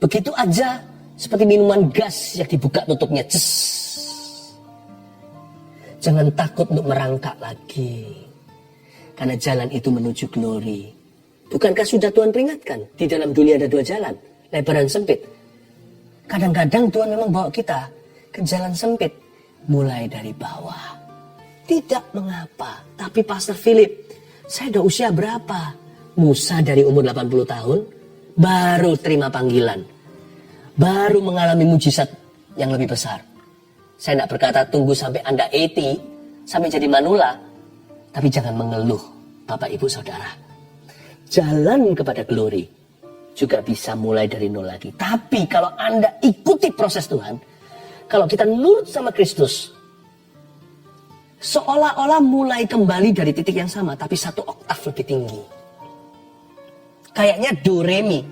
Begitu aja seperti minuman gas yang dibuka tutupnya. Jangan takut untuk merangkak lagi. Karena jalan itu menuju glory. Bukankah sudah Tuhan peringatkan? Di dalam dunia ada 2 jalan. Lebar dan sempit. Kadang-kadang Tuhan memang bawa kita ke jalan sempit. Mulai dari bawah. Tidak mengapa. Tapi Pastor Philip, saya udah usia berapa? Musa dari umur 80 tahun. Baru terima panggilan. Baru mengalami mujizat yang lebih besar. Saya tidak berkata tunggu sampai Anda 80. Sampai jadi manula. Tapi jangan mengeluh Bapak Ibu Saudara. Jalan kepada glory juga bisa mulai dari nol lagi. Tapi kalau Anda ikuti proses Tuhan, kalau kita nurut sama Kristus, seolah-olah mulai kembali dari titik yang sama, tapi 1 oktav lebih tinggi. Kayaknya do re mi.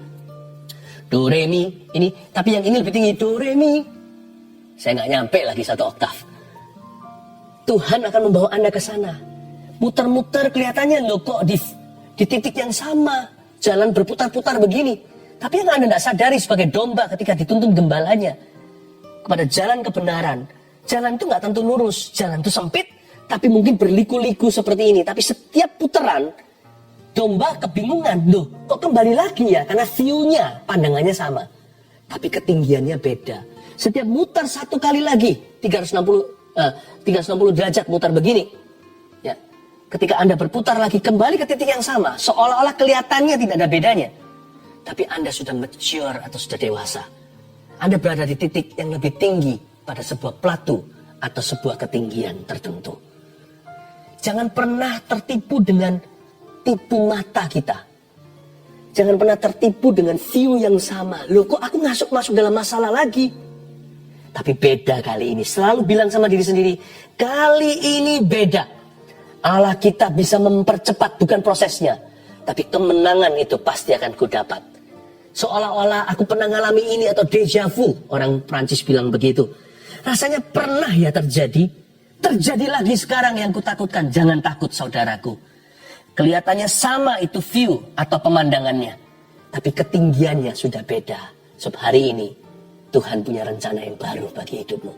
Do re mi ini, tapi yang ini lebih tinggi, do re mi. Saya nggak nyampe lagi 1 oktav. Tuhan akan membawa Anda ke sana. Muter-muter kelihatannya loh kok di titik yang sama. Jalan berputar-putar begini. Tapi yang Anda tidak sadari sebagai domba ketika dituntun gembalanya kepada jalan kebenaran. Jalan itu nggak tentu lurus. Jalan itu sempit, tapi mungkin berliku-liku seperti ini. Tapi setiap putaran, domba kebingungan. Loh, kok kembali lagi ya? Karena view-nya, pandangannya sama. Tapi ketinggiannya beda. Setiap mutar satu kali lagi, 360 derajat mutar begini. Ya. Ketika Anda berputar lagi kembali ke titik yang sama, seolah-olah kelihatannya tidak ada bedanya. Tapi Anda sudah mature atau sudah dewasa. Anda berada di titik yang lebih tinggi pada sebuah platu atau sebuah ketinggian tertentu. Jangan pernah tertipu dengan tipu mata kita. Jangan pernah tertipu dengan view yang sama. Loh, kok aku masuk dalam masalah lagi? Tapi beda kali ini. Selalu bilang sama diri sendiri, kali ini beda. Allah kita bisa mempercepat, bukan prosesnya. Tapi kemenangan itu pasti akan ku dapat. Seolah-olah aku pernah ngalami ini atau déjà vu. Orang Prancis bilang begitu. Rasanya pernah ya terjadi. Terjadi lagi sekarang yang kutakutkan. Jangan takut saudaraku. Kelihatannya sama itu view atau pemandangannya. Tapi ketinggiannya sudah beda. Sebab hari ini Tuhan punya rencana yang baru bagi hidupmu.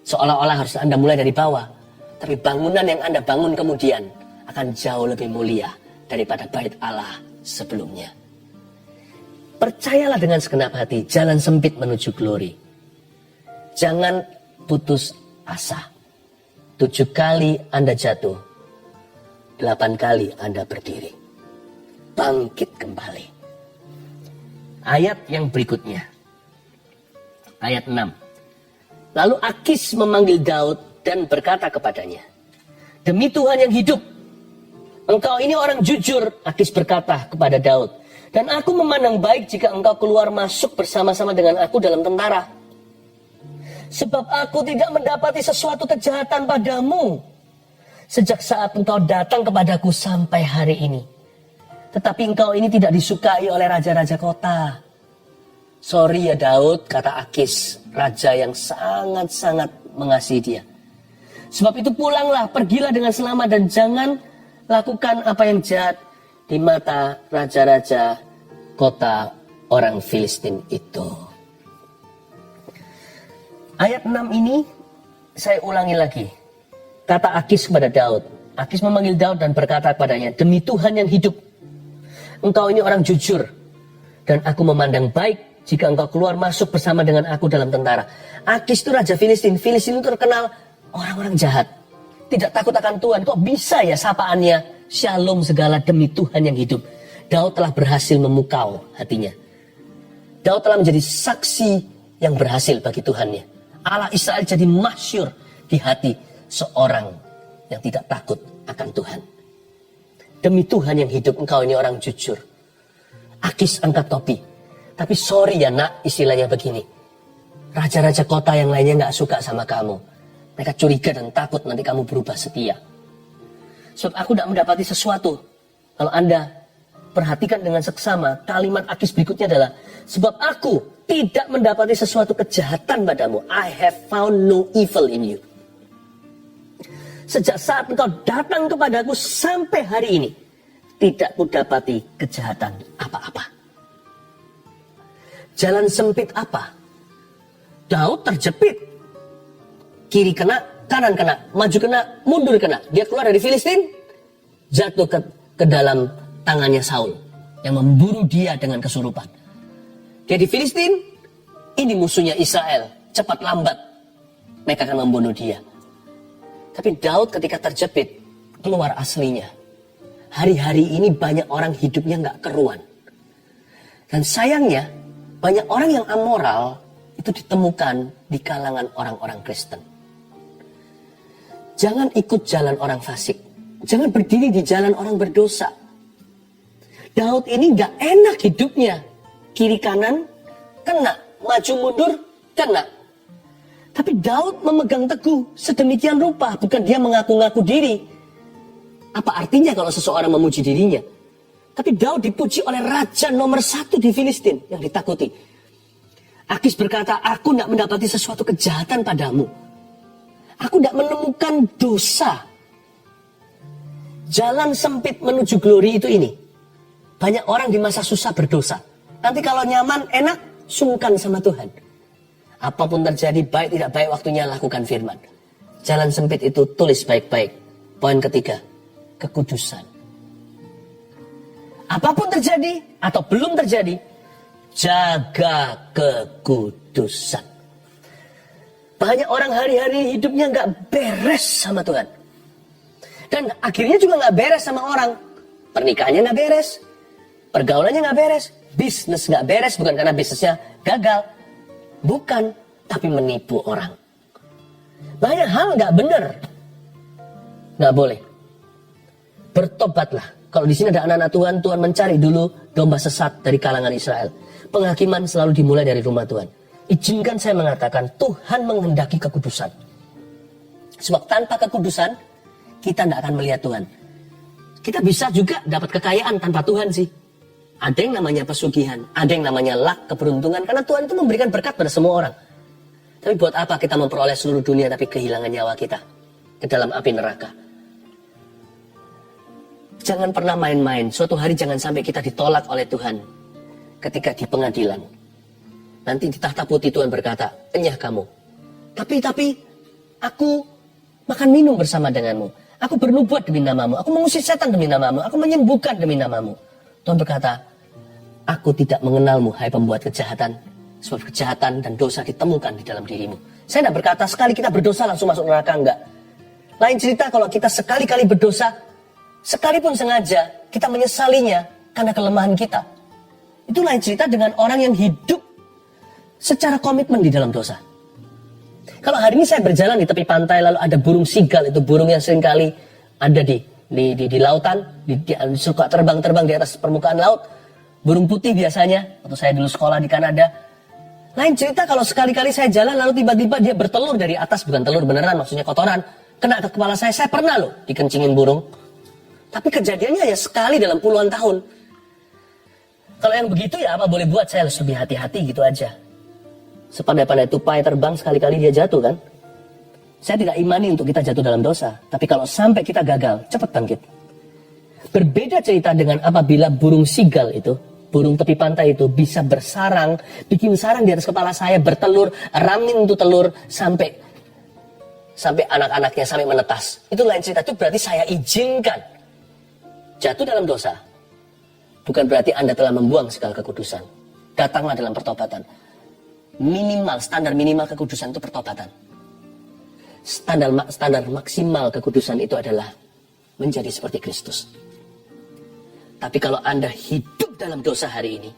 Seolah-olah harus Anda mulai dari bawah. Tapi bangunan yang Anda bangun kemudian akan jauh lebih mulia daripada bait Allah sebelumnya. Percayalah dengan segenap hati, jalan sempit menuju glory. Jangan putus asa. 7 kali Anda jatuh, 8 kali Anda berdiri. Bangkit kembali. Ayat yang berikutnya. Ayat 6. Lalu Akis memanggil Daud dan berkata kepadanya, demi Tuhan yang hidup, engkau ini orang jujur. Akis berkata kepada Daud, dan aku memandang baik jika engkau keluar masuk bersama-sama dengan aku dalam tentara. Sebab aku tidak mendapati sesuatu kejahatan padamu sejak saat engkau datang kepadaku sampai hari ini. Tetapi engkau ini tidak disukai oleh raja-raja kota. Sorry ya Daud, kata Akis, raja yang sangat-sangat mengasihi dia. Sebab itu pulanglah, pergilah dengan selamat dan jangan lakukan apa yang jahat di mata raja-raja kota orang Filistin itu. Ayat 6 ini saya ulangi lagi. Kata Akis kepada Daud. Akis memanggil Daud dan berkata kepadanya, demi Tuhan yang hidup, engkau ini orang jujur. Dan aku memandang baik jika engkau keluar masuk bersama dengan aku dalam tentara. Akis itu raja Filistin. Filistin itu terkenal orang-orang jahat. Tidak takut akan Tuhan. Kok bisa ya sapaannya? Shalom segala demi Tuhan yang hidup. Daud telah berhasil memukau hatinya. Daud telah menjadi saksi yang berhasil bagi Tuhannya. Allah Israel jadi masyhur di hati seorang yang tidak takut akan Tuhan. Demi Tuhan yang hidup, engkau ini orang jujur. Akis angkat topi. Tapi sorry ya nak, istilahnya begini. Raja-raja kota yang lainnya gak suka sama kamu. Mereka curiga dan takut nanti kamu berubah setia. Sebab aku tidak mendapati sesuatu. Kalau Anda perhatikan dengan seksama, kalimat Akis berikutnya adalah, sebab aku tidak mendapati sesuatu kejahatan padamu. I have found no evil in you. Sejak saat engkau datang kepadaku sampai hari ini, tidak kudapati kejahatan apa-apa. Jalan sempit apa? Daud terjepit. Kiri kena, kanan kena, maju kena, mundur kena. Dia keluar dari Filistin, jatuh ke dalam tangannya Saul yang memburu dia dengan kesurupan. Dia di Filistin, ini musuhnya Israel. Cepat lambat mereka akan membunuh dia. Tapi Daud ketika terjepit, keluar aslinya. Hari-hari ini banyak orang hidupnya gak keruan. Dan sayangnya, banyak orang yang amoral itu ditemukan di kalangan orang-orang Kristen. Jangan ikut jalan orang fasik. Jangan berdiri di jalan orang berdosa. Daud ini gak enak hidupnya. Kiri kanan, kena. Maju mundur, kena. Tapi Daud memegang teguh sedemikian rupa. Bukan dia mengaku-ngaku diri. Apa artinya kalau seseorang memuji dirinya? Tapi Daud dipuji oleh raja nomor 1 di Filistin yang ditakuti. Akis berkata, aku tidak mendapati sesuatu kejahatan padamu. Aku tidak menemukan dosa. Jalan sempit menuju glory itu ini. Banyak orang di masa susah berdosa. Nanti kalau nyaman, enak, sungkan sama Tuhan. Apapun terjadi, baik tidak baik waktunya lakukan firman. Jalan sempit itu tulis baik-baik. Poin ketiga, kekudusan. Apapun terjadi atau belum terjadi, jaga kekudusan. Banyak orang hari-hari hidupnya nggak beres sama Tuhan. Dan akhirnya juga nggak beres sama orang. Pernikahannya nggak beres. Pergaulannya nggak beres. Bisnis nggak beres, bukan karena bisnisnya gagal. Bukan, tapi menipu orang. Banyak hal nggak benar. Nggak boleh. Bertobatlah. Kalau di sini ada anak-anak Tuhan, Tuhan mencari dulu domba sesat dari kalangan Israel. Penghakiman selalu dimulai dari rumah Tuhan. Izinkan saya mengatakan, Tuhan menghendaki kekudusan. Sebab tanpa kekudusan, kita tidak akan melihat Tuhan. Kita bisa juga dapat kekayaan tanpa Tuhan sih. Ada yang namanya pesugihan, ada yang namanya luck, keberuntungan. Karena Tuhan itu memberikan berkat pada semua orang. Tapi buat apa kita memperoleh seluruh dunia tapi kehilangan nyawa kita ke dalam api neraka? Jangan pernah main-main. Suatu hari jangan sampai kita ditolak oleh Tuhan ketika di pengadilan. Nanti di tahta putih Tuhan berkata, enyah kamu. Tapi aku makan minum bersama denganmu. Aku bernubuat demi namamu. Aku mengusir setan demi namamu. Aku menyembuhkan demi namamu. Tuhan berkata, aku tidak mengenalmu, hai pembuat kejahatan. Sebab kejahatan dan dosa ditemukan di dalam dirimu. Saya tidak berkata sekali kita berdosa langsung masuk neraka, enggak. Lain cerita kalau kita sekali-kali berdosa, sekalipun sengaja, kita menyesalinya karena kelemahan kita. Itu lain cerita dengan orang yang hidup secara komitmen di dalam dosa. Kalau hari ini saya berjalan di tepi pantai, lalu ada burung sigal, itu burung yang seringkali ada di lautan, suka terbang-terbang di atas permukaan laut. Burung putih biasanya, waktu saya dulu sekolah di Kanada. Lain cerita kalau sekali-kali saya jalan, lalu tiba-tiba dia bertelur dari atas, bukan telur beneran, maksudnya kotoran, kena ke kepala saya pernah loh dikencingin burung. Tapi kejadiannya ya sekali dalam puluhan tahun. Kalau yang begitu ya apa boleh buat, saya harus lebih hati-hati gitu aja. Sepandai-pandai tupai terbang sekali-kali dia jatuh kan. Saya tidak imani untuk kita jatuh dalam dosa. Tapi kalau sampai kita gagal, cepat bangkit. Berbeda cerita dengan apabila burung sigal itu, burung tepi pantai itu bisa bersarang, bikin sarang di atas kepala saya, bertelur, ramin untuk telur sampai anak-anaknya sampai menetas. Itu lain cerita. Itu berarti saya izinkan jatuh dalam dosa. Bukan berarti Anda telah membuang segala kekudusan. Datanglah dalam pertobatan. Standar minimal kekudusan itu pertobatan. Standar maksimal kekudusan itu adalah menjadi seperti Kristus. Tapi kalau Anda hidup dalam dosa hari ini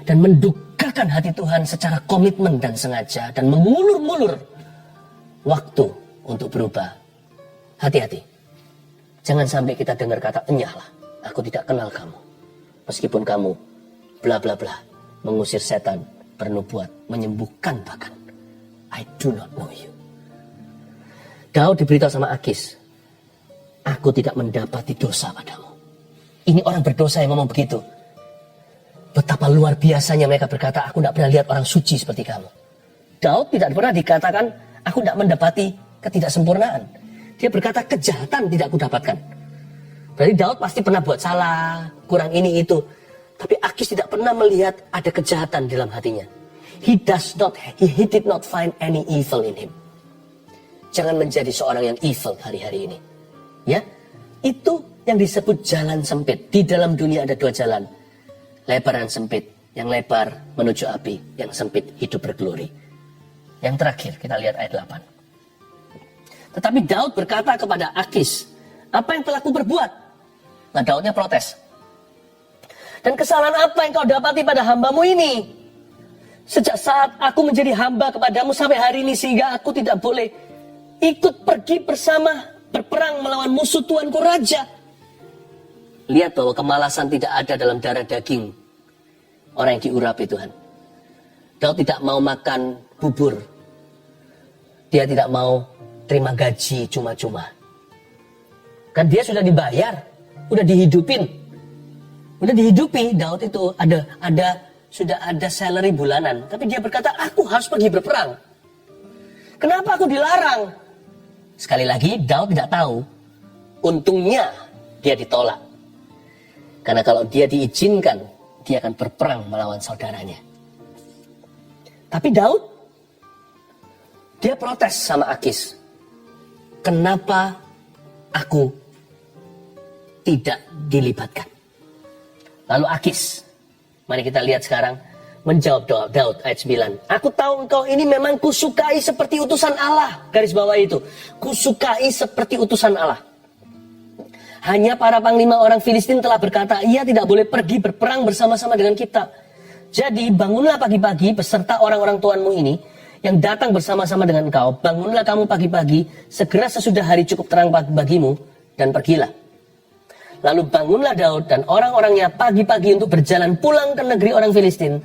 dan mendukakan hati Tuhan secara komitmen dan sengaja dan mengulur-mulur waktu untuk berubah, hati-hati. Jangan sampai kita dengar kata, enyahlah, aku tidak kenal kamu. Meskipun kamu bla bla bla, mengusir setan, bernubuat, menyembuhkan bahkan. I do not know you. Daud diberitahu sama Akis, aku tidak mendapati dosa padamu. Ini orang berdosa yang ngomong begitu. Betapa luar biasanya mereka berkata, aku tidak pernah lihat orang suci seperti kamu. Daud tidak pernah dikatakan, aku tidak mendapati ketidaksempurnaan. Dia berkata, kejahatan tidak aku dapatkan. Berarti Daud pasti pernah buat salah, kurang ini itu. Tapi Akis tidak pernah melihat ada kejahatan dalam hatinya. He did not find any evil in him. Jangan menjadi seorang yang evil hari-hari ini. Ya, itu yang disebut jalan sempit. Di dalam dunia ada dua jalan. Lebar dan sempit. Yang lebar menuju api. Yang sempit hidup berglori. Yang terakhir kita lihat ayat 8. Tetapi Daud berkata kepada Akis, apa yang telah kuperbuat? Nah, Daudnya protes. Dan kesalahan apa yang kau dapati pada hambamu ini? Sejak saat aku menjadi hamba kepadamu sampai hari ini, sehingga aku tidak boleh ikut pergi bersama berperang melawan musuh Tuanku Raja. Lihat bahwa kemalasan tidak ada dalam darah daging orang yang diurapi Tuhan. Daud tidak mau makan bubur. Dia tidak mau terima gaji cuma-cuma. Kan dia sudah dibayar, udah dihidupin. Udah dihidupi, Daud itu sudah ada salary bulanan. Tapi dia berkata, aku harus pergi berperang. Kenapa aku dilarang? Sekali lagi, Daud tidak tahu. Untungnya dia ditolak. Karena kalau dia diizinkan, dia akan berperang melawan saudaranya. Tapi Daud, dia protes sama Akis. Kenapa aku tidak dilibatkan? Lalu Akis, mari kita lihat sekarang menjawab doa Daud ayat 9. Aku tahu engkau ini memang kusukai seperti utusan Allah. Garis bawah itu. Kusukai seperti utusan Allah. Hanya para panglima orang Filistin telah berkata, ia tidak boleh pergi berperang bersama-sama dengan kita. Jadi bangunlah pagi-pagi beserta orang-orang tuanmu ini yang datang bersama-sama dengan engkau. Bangunlah kamu pagi-pagi, segera sesudah hari cukup terang bagimu, dan pergilah. Lalu bangunlah Daud dan orang-orangnya pagi-pagi untuk berjalan pulang ke negeri orang Filistin.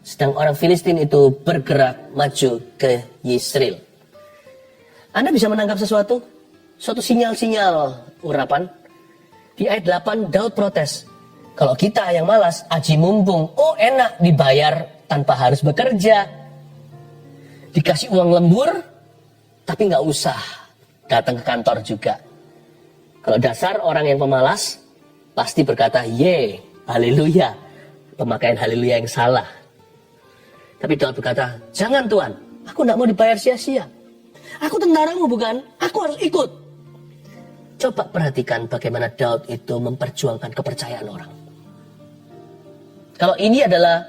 Sedang orang Filistin itu bergerak maju ke Yisrael. Anda bisa menangkap sesuatu? Suatu sinyal-sinyal urapan. Di ayat 8 Daud protes. Kalau kita yang malas, aji mumpung. Oh enak dibayar tanpa harus bekerja. Dikasih uang lembur, tapi nggak usah datang ke kantor juga. Kalau dasar orang yang pemalas, pasti berkata, ye, haleluya. Pemakaian haleluya yang salah. Tapi Daud berkata, jangan Tuhan, aku tidak mau dibayar sia-sia. Aku tentaramu bukan, aku harus ikut. Coba perhatikan bagaimana Daud itu memperjuangkan kepercayaan orang. Kalau ini adalah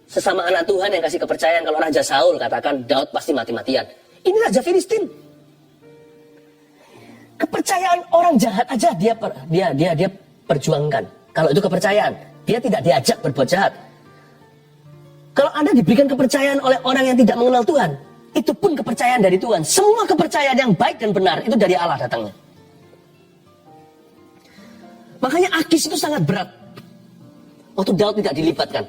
sesama anak Tuhan yang kasih kepercayaan, kalau Raja Saul katakan Daud pasti mati-matian. Ini Raja Filistin. Kepercayaan orang jahat aja dia perjuangkan. Kalau itu kepercayaan, dia tidak diajak berbuat jahat. Kalau Anda diberikan kepercayaan oleh orang yang tidak mengenal Tuhan, itu pun kepercayaan dari Tuhan. Semua kepercayaan yang baik dan benar itu dari Allah datangnya. Makanya Akis itu sangat berat. Waktu Daud tidak dilibatkan.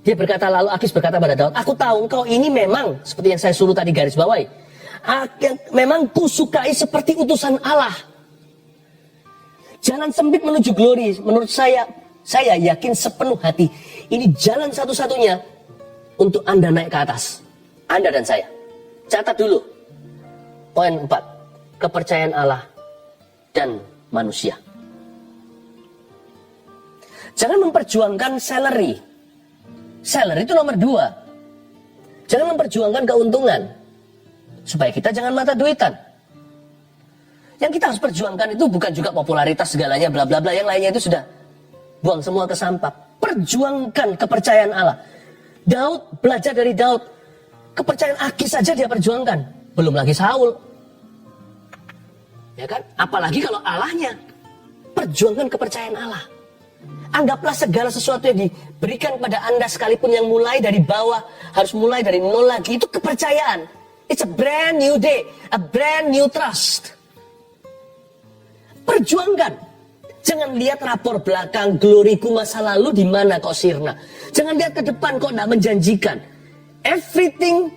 Dia berkata, lalu Akis berkata pada Daud, aku tahu engkau ini memang, seperti yang saya suruh tadi garis bawahi, memang kusukai seperti utusan Allah. Jalan sempit menuju glori, menurut saya yakin sepenuh hati, ini jalan satu-satunya untuk Anda naik ke atas. Anda dan saya. Catat dulu. Poin 4. Kepercayaan Allah dan manusia. Jangan memperjuangkan salary. Salary itu nomor 2. Jangan memperjuangkan keuntungan. Supaya kita jangan mata duitan. Yang kita harus perjuangkan itu bukan juga popularitas segalanya bla bla bla. Yang lainnya itu sudah buang semua ke sampah. Perjuangkan kepercayaan Allah. Daud belajar dari Daud. Kepercayaan Akis saja dia perjuangkan. Belum lagi Saul. Ya kan? Apalagi kalau Allahnya. Perjuangkan kepercayaan Allah. Anggaplah segala sesuatu yang diberikan kepada Anda sekalipun yang mulai dari bawah, harus mulai dari nol lagi. Itu kepercayaan. It's a brand new day. A brand new trust. Perjuangkan. Jangan lihat rapor belakang, gloriku masa lalu di mana kok sirna. Jangan lihat ke depan kok tidak menjanjikan. Everything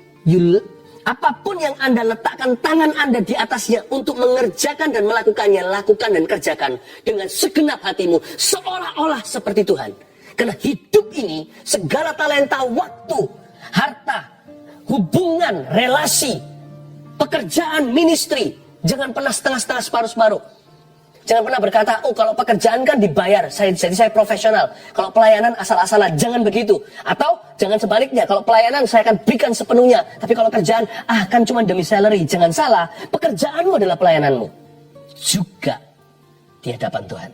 apapun yang Anda letakkan tangan Anda di atasnya untuk mengerjakan dan melakukannya, lakukan dan kerjakan dengan segenap hatimu, seolah-olah seperti Tuhan. Karena hidup ini, segala talenta, waktu, harta, hubungan, relasi, pekerjaan, ministry, jangan pernah setengah-setengah, separuh-separuh. Jangan pernah berkata, oh kalau pekerjaan kan dibayar, jadi saya profesional. Kalau pelayanan asal-asalan, jangan begitu. Atau jangan sebaliknya, kalau pelayanan saya akan berikan sepenuhnya. Tapi kalau kerjaan, kan cuma demi salary. Jangan salah, pekerjaanmu adalah pelayananmu. Juga di hadapan Tuhan.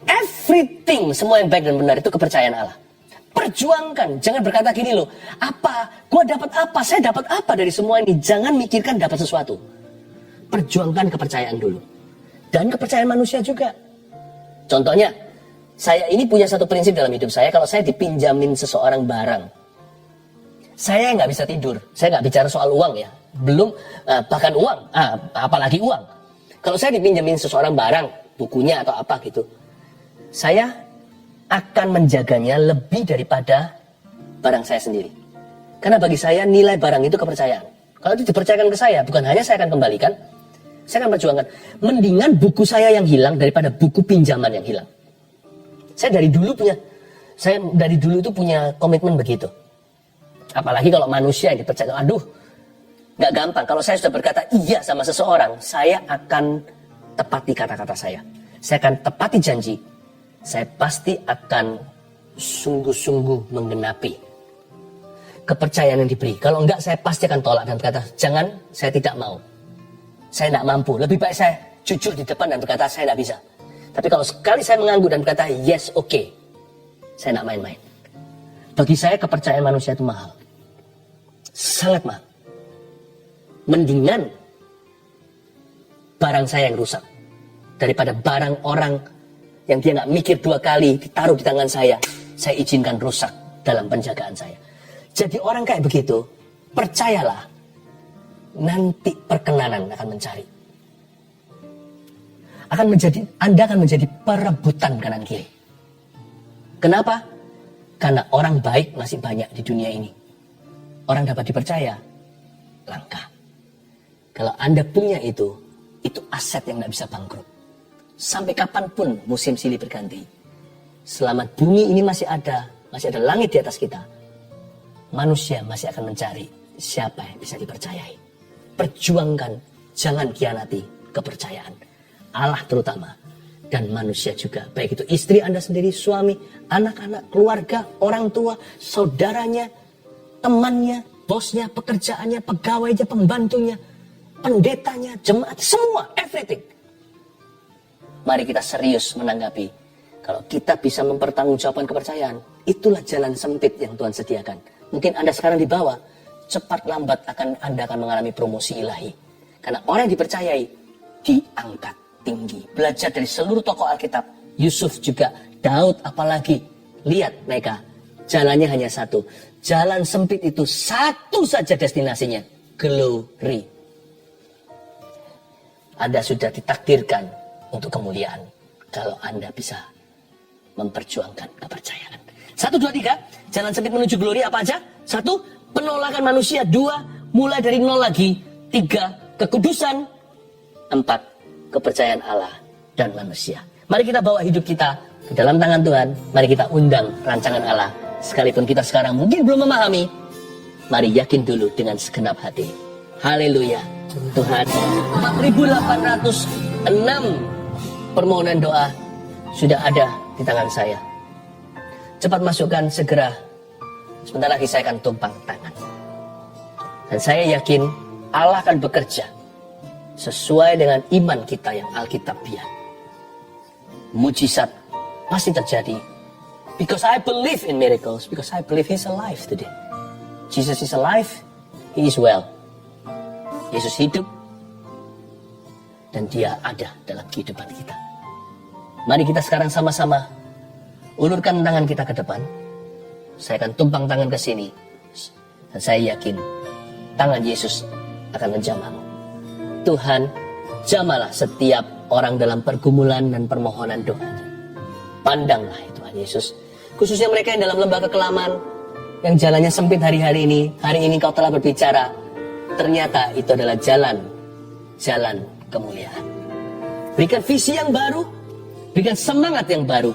Everything, semua yang baik dan benar itu kepercayaan Allah. Perjuangkan, jangan berkata gini loh, gua dapat apa, saya dapat apa dari semua ini. Jangan mikirkan dapat sesuatu. Perjuangkan kepercayaan dulu. Dan kepercayaan manusia juga. Contohnya, saya ini punya satu prinsip dalam hidup saya. Kalau saya dipinjamin seseorang barang, saya nggak bisa tidur. Saya nggak bicara soal uang ya. Belum, bahkan uang. Apalagi uang. Kalau saya dipinjamin seseorang barang, bukunya atau apa gitu, saya akan menjaganya lebih daripada barang saya sendiri. Karena bagi saya nilai barang itu kepercayaan. Kalau itu dipercayakan ke saya, bukan hanya saya akan kembalikan, saya akan perjuangkan. Mendingan buku saya yang hilang daripada buku pinjaman yang hilang. Saya dari dulu itu punya komitmen begitu. Apalagi kalau manusia yang dipercaya, nggak gampang. Kalau saya sudah berkata iya sama seseorang, saya akan tepati kata-kata saya. Saya akan tepati janji. Saya pasti akan sungguh-sungguh menggenapi kepercayaan yang diberi. Kalau enggak, saya pasti akan tolak dan berkata, jangan, saya tidak mau. Saya tidak mampu. Lebih baik saya jujur di depan dan berkata, saya tidak bisa. Tapi kalau sekali saya mengangguk dan berkata, yes, okay, saya tidak main-main. Bagi saya kepercayaan manusia itu mahal. Sangat mahal. Mendingan barang saya yang rusak daripada barang orang yang dia nggak mikir 2 kali ditaruh di tangan saya izinkan rusak dalam penjagaan saya. Jadi orang kayak begitu, percayalah, nanti perkenanan akan mencari. Anda akan menjadi perebutan kanan kiri. Kenapa? Karena orang baik masih banyak di dunia ini. Orang dapat dipercaya, langka. Kalau Anda punya itu aset yang tidak bisa bangkrut. Sampai kapanpun musim silih berganti. Selama bumi ini masih ada langit di atas kita, manusia masih akan mencari siapa yang bisa dipercayai. Perjuangkan, jangan khianati kepercayaan. Allah terutama, dan manusia juga. Baik itu istri Anda sendiri, suami, anak-anak, keluarga, orang tua, saudaranya, temannya, bosnya, pekerjaannya, pegawainya, pembantunya, pendetanya, jemaat, semua, everything. Mari kita serius menanggapi. Kalau kita bisa mempertanggungjawabkan kepercayaan, itulah jalan sempit yang Tuhan sediakan. Mungkin Anda sekarang di bawah, cepat lambat Anda akan mengalami promosi ilahi. Karena orang yang dipercayai, diangkat tinggi. Belajar dari seluruh tokoh Alkitab, Yusuf juga, Daud apalagi. Lihat mereka, jalannya hanya satu. Jalan sempit itu satu saja destinasinya, glory. Anda sudah ditakdirkan untuk kemuliaan kalau Anda bisa memperjuangkan kepercayaan. 1, 2, 3, jalan sempit menuju glory apa aja? 1, penolakan manusia. 2, mulai dari 0 lagi. 3, kekudusan. 4, kepercayaan Allah dan manusia. Mari kita bawa hidup kita ke dalam tangan Tuhan. Mari kita undang rancangan Allah. Sekalipun kita sekarang mungkin belum memahami, mari yakin dulu dengan segenap hati. Haleluya. Tuhan, 4.806 permohonan doa sudah ada di tangan saya. Cepat masukkan segera. Sebentar lagi saya akan tumpang tangan. Dan saya yakin Allah akan bekerja sesuai dengan iman kita yang Alkitabiah. Mujizat pasti terjadi. Because I believe in miracles. Because I believe He's alive today. Jesus is alive. He is well. Yesus hidup. Dan Dia ada dalam kehidupan kita. Mari kita sekarang sama-sama ulurkan tangan kita ke depan. Saya akan tumpang tangan ke sini. Dan saya yakin tangan Yesus akan menjamahmu. Tuhan, jamalah setiap orang dalam pergumulan dan permohonan doanya. Pandanglah Tuhan Yesus. Khususnya mereka yang dalam lembah kekelaman, yang jalannya sempit hari-hari ini. Hari ini Kau telah berbicara. Ternyata itu adalah jalan kemuliaan. Berikan visi yang baru. Berikan semangat yang baru.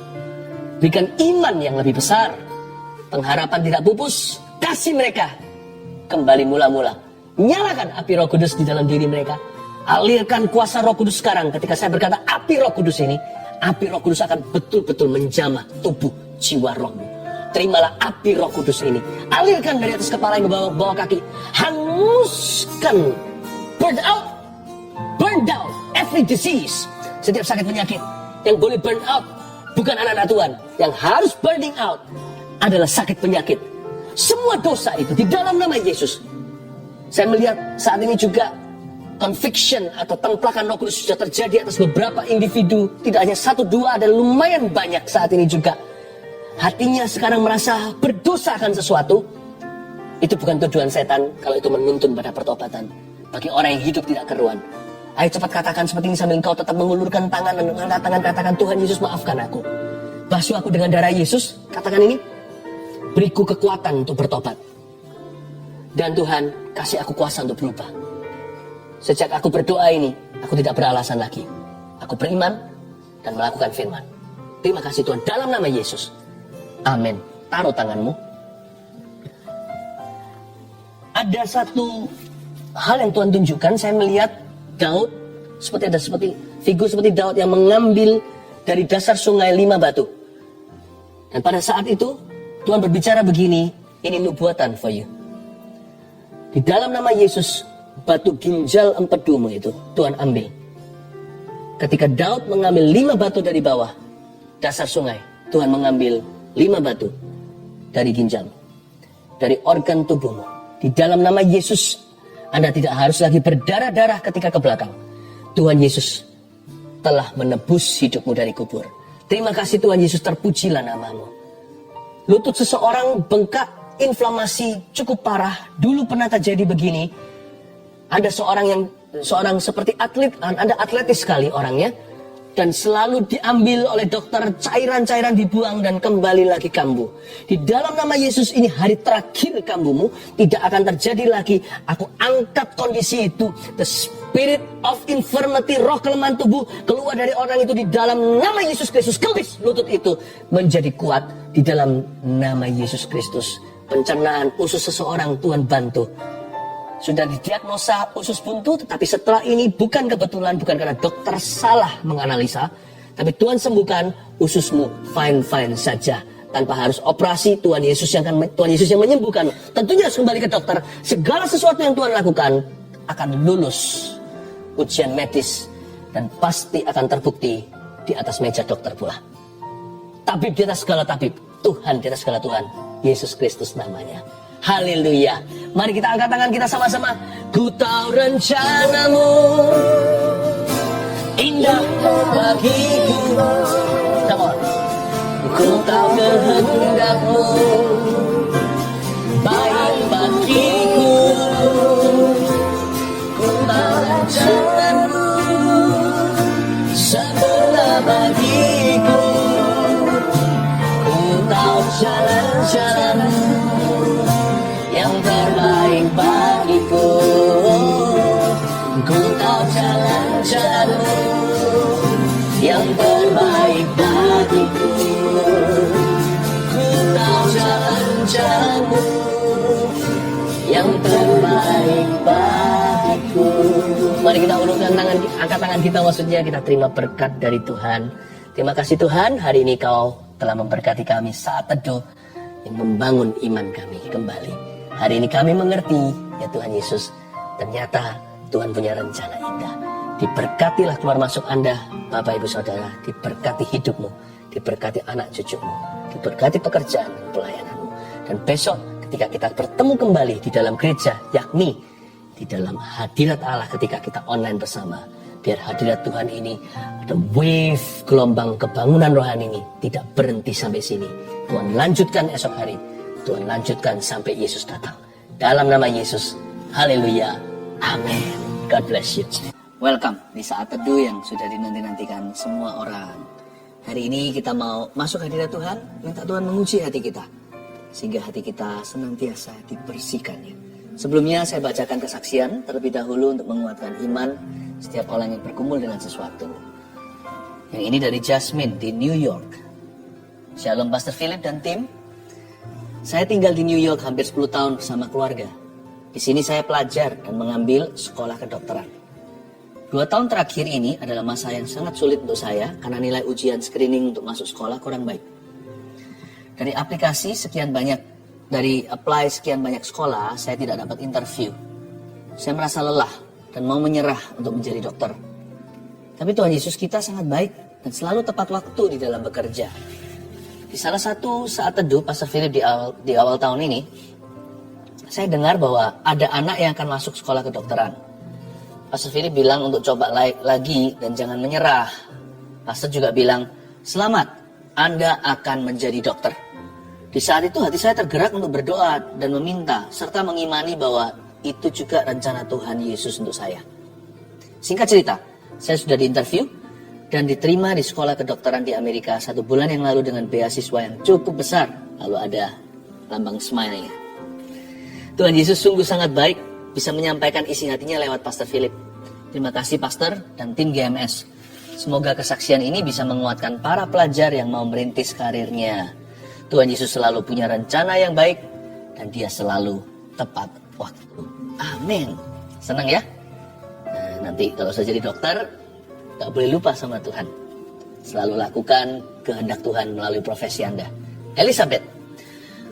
Berikan iman yang lebih besar. Pengharapan tidak pupus. Kasih mereka kembali mula-mula. Nyalakan api Roh Kudus di dalam diri mereka. Alirkan kuasa Roh Kudus sekarang. Ketika saya berkata api Roh Kudus ini, api Roh Kudus akan betul-betul menjamah tubuh, jiwa, rohmu. Terimalah api Roh Kudus ini. Alirkan dari atas kepala yang ke bawah kaki. Hanguskan. Burn out every disease. Setiap sakit penyakit yang boleh burn out bukan anak-anak Tuhan. Yang harus burning out adalah sakit penyakit. Semua dosa itu di dalam nama Yesus. Saya melihat saat ini juga conviction atau templakan Roh Kudus sudah terjadi atas beberapa individu. Tidak hanya 1, 2, ada lumayan banyak saat ini juga. Hatinya sekarang merasa berdosa akan sesuatu. Itu bukan tujuan setan kalau itu menuntun pada pertobatan. Bagi orang yang hidup tidak keruan. Ayo cepat katakan seperti ini sambil engkau tetap mengulurkan tangan dan mengangkat tangan, katakan, Tuhan Yesus maafkan aku. Basuh aku dengan darah Yesus. Katakan ini. Beriku kekuatan untuk bertobat. Dan Tuhan kasih aku kuasa untuk berubah. Sejak aku berdoa ini, aku tidak beralasan lagi. Aku beriman dan melakukan firman. Terima kasih Tuhan dalam nama Yesus. Amin. Taruh tanganmu. Ada satu hal yang Tuhan tunjukkan. Saya melihat Daud seperti figur seperti Daud yang mengambil dari dasar sungai 5 batu. Dan pada saat itu Tuhan berbicara begini, ini nubuatan for you. Di dalam nama Yesus, batu ginjal empedumu itu Tuhan ambil. Ketika Daud mengambil 5 batu dari bawah dasar sungai, Tuhan mengambil 5 batu dari ginjalmu, dari organ tubuhmu. Di dalam nama Yesus, Anda tidak harus lagi berdarah-darah ketika ke belakang. Tuhan Yesus telah menebus hidupmu dari kubur. Terima kasih Tuhan Yesus, terpujilah namamu. Lutut seseorang bengkak, inflamasi cukup parah, dulu pernah terjadi begini. Ada seorang seperti atlet, Anda atletis sekali orangnya, dan selalu diambil oleh dokter, cairan-cairan dibuang dan kembali lagi kambuh. Di dalam nama Yesus, ini hari terakhir kambuhmu, tidak akan terjadi lagi. Aku angkat kondisi itu, the spirit of infirmity, roh kelemahan tubuh, keluar dari orang itu di dalam nama Yesus Kristus. Kempis lutut itu menjadi kuat di dalam nama Yesus Kristus. Pencernaan usus seseorang Tuhan bantu. Sudah didiagnosa usus buntu, tetapi setelah ini bukan kebetulan, bukan karena dokter salah menganalisa, tapi Tuhan sembuhkan ususmu fine-fine saja. Tanpa harus operasi, Tuhan Yesus yang menyembuhkan. Tentunya harus kembali ke dokter. Segala sesuatu yang Tuhan lakukan akan lulus ujian medis dan pasti akan terbukti di atas meja dokter pula. Tabib di atas segala tabib, Tuhan di atas segala Tuhan, Yesus Kristus namanya. Haleluya. Mari kita angkat tangan kita sama-sama. Ku tahu rencanamu indah bagiku. Come on. Ku tahu kehendakmu baik bagiku. Ku tahu rencanamu sempurna bagiku. Ku tahu jalan-jalanmu yang terbaik bagiku. Ku tahu jalan-jalanmu yang terbaik bagiku. Ku tahu jalan-jalanmu yang terbaik bagiku. Mari kita ulurkan tangan, angkat tangan kita, maksudnya kita terima berkat dari Tuhan. Terima kasih Tuhan, hari ini Kau telah memberkati kami saat teduh yang membangun iman kami kembali. Hari ini kami mengerti, ya Tuhan Yesus, ternyata Tuhan punya rencana indah. Diberkatilah keluar masuk Anda, Bapak Ibu Saudara, diberkati hidupmu, diberkati anak cucumu, diberkati pekerjaan dan pelayananmu. Dan besok ketika kita bertemu kembali di dalam gereja, yakni di dalam hadirat Allah ketika kita online bersama, biar hadirat Tuhan ini ada wave gelombang kebangunan rohani ini tidak berhenti sampai sini. Tuhan lanjutkan esok hari. Tuhan lanjutkan sampai Yesus datang. Dalam nama Yesus. Haleluya. Amin. God bless you. Welcome di saat teduh yang sudah dinanti-nantikan semua orang. Hari ini kita mau masuk hadirat Tuhan. Minta Tuhan menguji hati kita. Sehingga hati kita senantiasa dibersihkannya. Sebelumnya saya bacakan kesaksian terlebih dahulu untuk menguatkan iman setiap orang yang berkumpul dengan sesuatu. Yang ini dari Jasmine di New York. Shalom Pastor Philip dan tim. Saya tinggal di New York hampir 10 tahun bersama keluarga. Di sini saya pelajar dan mengambil sekolah kedokteran. 2 tahun terakhir ini adalah masa yang sangat sulit untuk saya karena nilai ujian screening untuk masuk sekolah kurang baik. Dari aplikasi sekian banyak, dari apply sekian banyak sekolah, saya tidak dapat interview. Saya merasa lelah dan mau menyerah untuk menjadi dokter. Tapi Tuhan Yesus kita sangat baik dan selalu tepat waktu di dalam bekerja. Di salah satu saat teduh Pastor Philip di awal tahun ini, saya dengar bahwa ada anak yang akan masuk sekolah kedokteran. Pastor Philip bilang untuk coba lagi dan jangan menyerah. Pastor juga bilang, selamat, Anda akan menjadi dokter. Di saat itu hati saya tergerak untuk berdoa dan meminta, serta mengimani bahwa itu juga rencana Tuhan Yesus untuk saya. Singkat cerita, saya sudah diinterview dan diterima di sekolah kedokteran di Amerika 1 bulan yang lalu dengan beasiswa yang cukup besar. Lalu ada lambang smile-nya. Tuhan Yesus sungguh sangat baik, bisa menyampaikan isi hatinya lewat Pastor Philip. Terima kasih Pastor dan tim GMS. Semoga kesaksian ini bisa menguatkan para pelajar yang mau merintis karirnya. Tuhan Yesus selalu punya rencana yang baik dan Dia selalu tepat waktu. Amin. Senang ya? Nah, nanti kalau saya jadi dokter, gak boleh lupa sama Tuhan. Selalu lakukan kehendak Tuhan melalui profesi Anda. Elizabeth,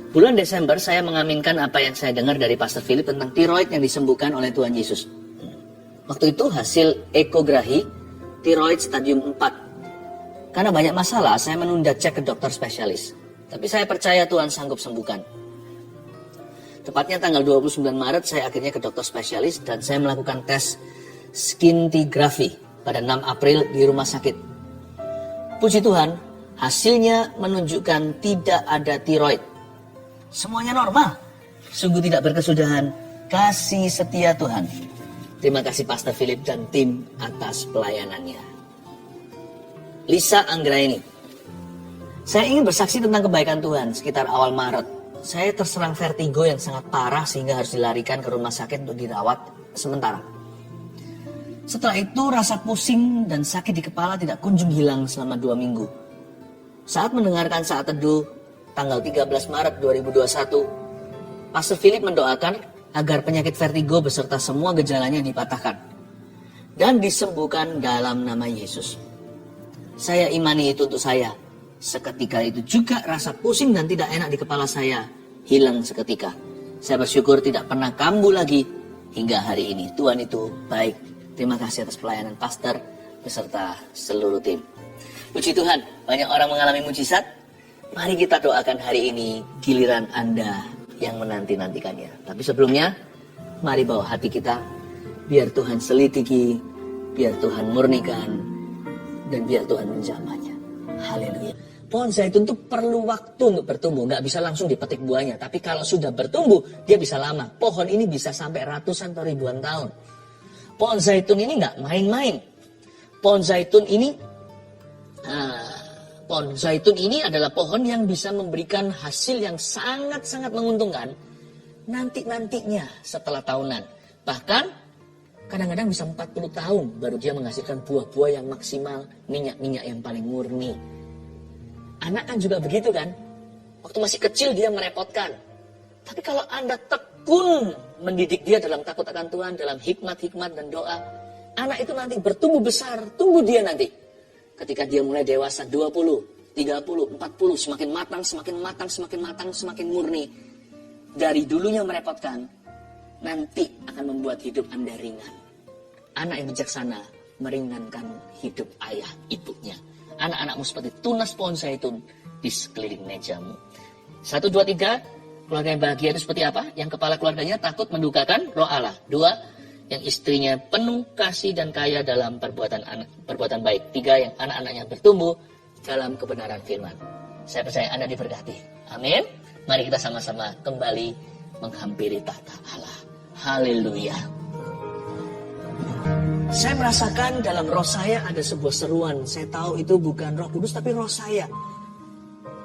bulan Desember saya mengaminkan apa yang saya dengar dari Pastor Philip tentang tiroid yang disembuhkan oleh Tuhan Yesus. Waktu itu hasil ekografi tiroid stadium 4. Karena banyak masalah, saya menunda cek ke dokter spesialis. Tapi saya percaya Tuhan sanggup sembuhkan. Tepatnya tanggal 29 Maret saya akhirnya ke dokter spesialis dan saya melakukan tes scintigraphy pada 6 April di rumah sakit. Puji Tuhan, hasilnya menunjukkan tidak ada tiroid. Semuanya normal. Sungguh tidak berkesudahan. Kasih setia Tuhan. Terima kasih Pastor Philip dan tim atas pelayanannya. Lisa Anggraini. Saya ingin bersaksi tentang kebaikan Tuhan sekitar awal Maret. Saya terserang vertigo yang sangat parah sehingga harus dilarikan ke rumah sakit untuk dirawat sementara. Setelah itu rasa pusing dan sakit di kepala tidak kunjung hilang selama 2 minggu. Saat mendengarkan saat teduh tanggal 13 Maret 2021, Pastor Philip mendoakan agar penyakit vertigo beserta semua gejalanya dipatahkan dan disembuhkan dalam nama Yesus. Saya imani itu untuk saya. Seketika itu juga rasa pusing dan tidak enak di kepala saya hilang seketika. Saya bersyukur tidak pernah kambuh lagi hingga hari ini. Tuhan itu baik. Terima kasih atas pelayanan pastor beserta seluruh tim. Puji Tuhan, banyak orang mengalami mujizat. Mari kita doakan hari ini giliran Anda yang menanti-nantikannya. Tapi sebelumnya, mari bawa hati kita. Biar Tuhan selidiki, biar Tuhan murnikan, dan biar Tuhan menjamahnya. Haleluya. Pohon zaitun itu perlu waktu untuk bertumbuh. Nggak bisa langsung dipetik buahnya. Tapi kalau sudah bertumbuh, dia bisa lama. Pohon ini bisa sampai ratusan atau ribuan tahun. Pohon zaitun ini nggak main-main. Pohon zaitun ini adalah pohon yang bisa memberikan hasil yang sangat-sangat menguntungkan nantinya setelah tahunan. Bahkan kadang-kadang bisa 40 tahun baru dia menghasilkan buah-buah yang maksimal, minyak-minyak yang paling murni. Anak kan juga begitu kan? Waktu masih kecil dia merepotkan. Tapi kalau Anda tekun mendidik dia dalam takut akan Tuhan, dalam hikmat-hikmat dan doa, anak itu nanti bertumbuh besar, tunggu dia nanti. Ketika dia mulai dewasa 20, 30, 40, semakin matang, semakin murni. Dari dulunya merepotkan, nanti akan membuat hidup Anda ringan. Anak yang bijaksana meringankan hidup ayah ibunya. Anak-anakmu seperti tunas pohon zaitun di sekeliling mejamu. 1, 2, 3, keluarga yang bahagia itu seperti apa? Yang kepala keluarganya takut mendukakan roh Allah. 2, yang istrinya penuh kasih dan kaya dalam perbuatan baik. 3, yang anak-anaknya bertumbuh dalam kebenaran firman. Saya percaya Anda diberkati. Amin. Mari kita sama-sama kembali menghampiri tahta Allah. Haleluya. Saya merasakan dalam roh saya ada sebuah seruan. Saya tahu itu bukan Roh Kudus tapi roh saya.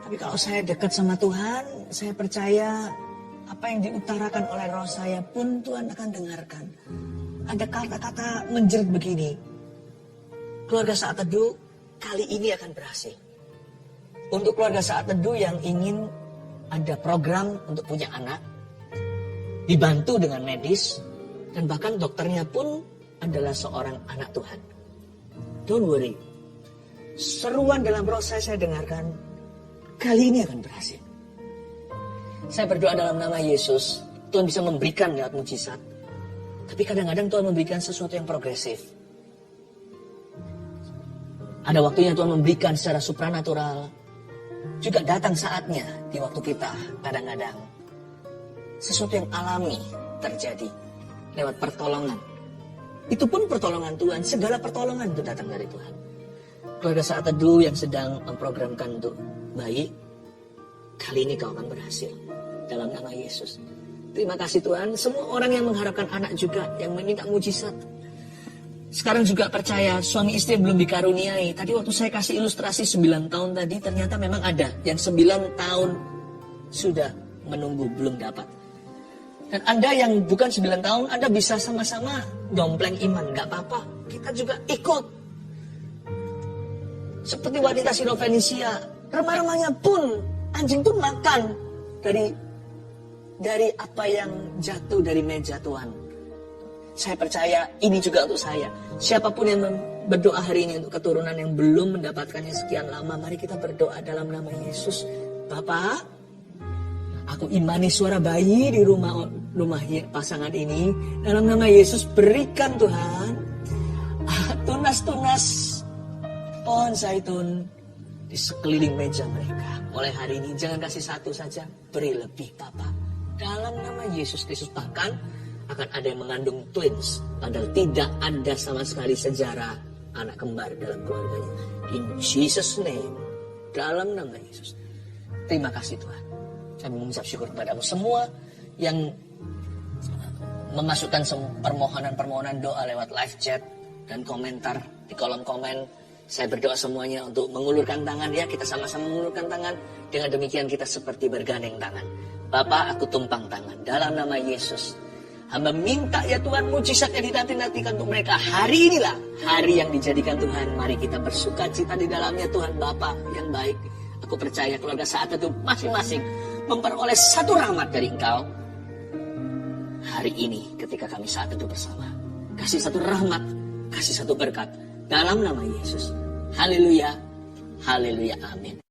Tapi kalau saya dekat sama Tuhan, saya percaya apa yang diutarakan oleh roh saya pun Tuhan akan dengarkan. Ada kata-kata menjerit begini. Keluarga Saat Teduh kali ini akan berhasil. Untuk keluarga Saat Teduh yang ingin ada program untuk punya anak, dibantu dengan medis, dan bahkan dokternya pun adalah seorang anak Tuhan. Don't worry. Seruan dalam roh saya dengarkan, kali ini akan berhasil. Saya berdoa dalam nama Yesus, Tuhan bisa memberikan lewat mujizat. Tapi kadang-kadang Tuhan memberikan sesuatu yang progresif. Ada waktunya Tuhan memberikan secara supranatural. Juga datang saatnya di waktu kita kadang-kadang sesuatu yang alami terjadi lewat pertolongan. Itu pun pertolongan Tuhan, segala pertolongan itu datang dari Tuhan. Keluarga Saat Teduh yang sedang memprogramkan untuk bayi, kali ini kau akan berhasil dalam nama Yesus. Terima kasih Tuhan. Semua orang yang mengharapkan anak juga, yang meminta mujizat. Sekarang juga percaya suami istri belum dikaruniai. Tadi waktu saya kasih ilustrasi 9 tahun tadi, ternyata memang ada yang 9 tahun sudah menunggu belum dapat. Dan Anda yang bukan 9 tahun, Anda bisa sama-sama dompleng iman, gak apa-apa. Kita juga ikut. Seperti wanita Sirofenisia, remah-remahnya pun, anjing pun makan dari apa yang jatuh dari meja Tuhan. Saya percaya ini juga untuk saya. Siapapun yang berdoa hari ini untuk keturunan yang belum mendapatkannya sekian lama, mari kita berdoa dalam nama Yesus. Bapak, aku imani suara bayi di rumah pasangan ini. Dalam nama Yesus berikan Tuhan tunas-tunas pohon zaitun di sekeliling meja mereka. Mulai hari ini jangan kasih satu saja, beri lebih Bapa. Dalam nama Yesus Kristus. Bahkan akan ada yang mengandung twins, padahal tidak ada sama sekali sejarah anak kembar dalam keluarganya. In Jesus name, dalam nama Yesus. Terima kasih Tuhan. Kami mengucap syukur kepadamu. Semua yang memasukkan permohonan-permohonan doa lewat live chat dan komentar di kolom komen, saya berdoa semuanya untuk mengulurkan tangan. Ya, kita sama-sama mengulurkan tangan. Dengan demikian kita seperti bergandeng tangan. Bapa, aku tumpang tangan dalam nama Yesus. Hamba minta ya Tuhan, mujizat yang dinanti-nantikan untuk mereka. Hari inilah hari yang dijadikan Tuhan. Mari kita bersuka cita di dalamnya Tuhan. Bapa yang baik, aku percaya keluarga saat itu masing-masing memperoleh satu rahmat dari Engkau. Hari ini ketika kami saat itu bersama, kasih satu rahmat, kasih satu berkat dalam nama Yesus. Haleluya, haleluya, amin.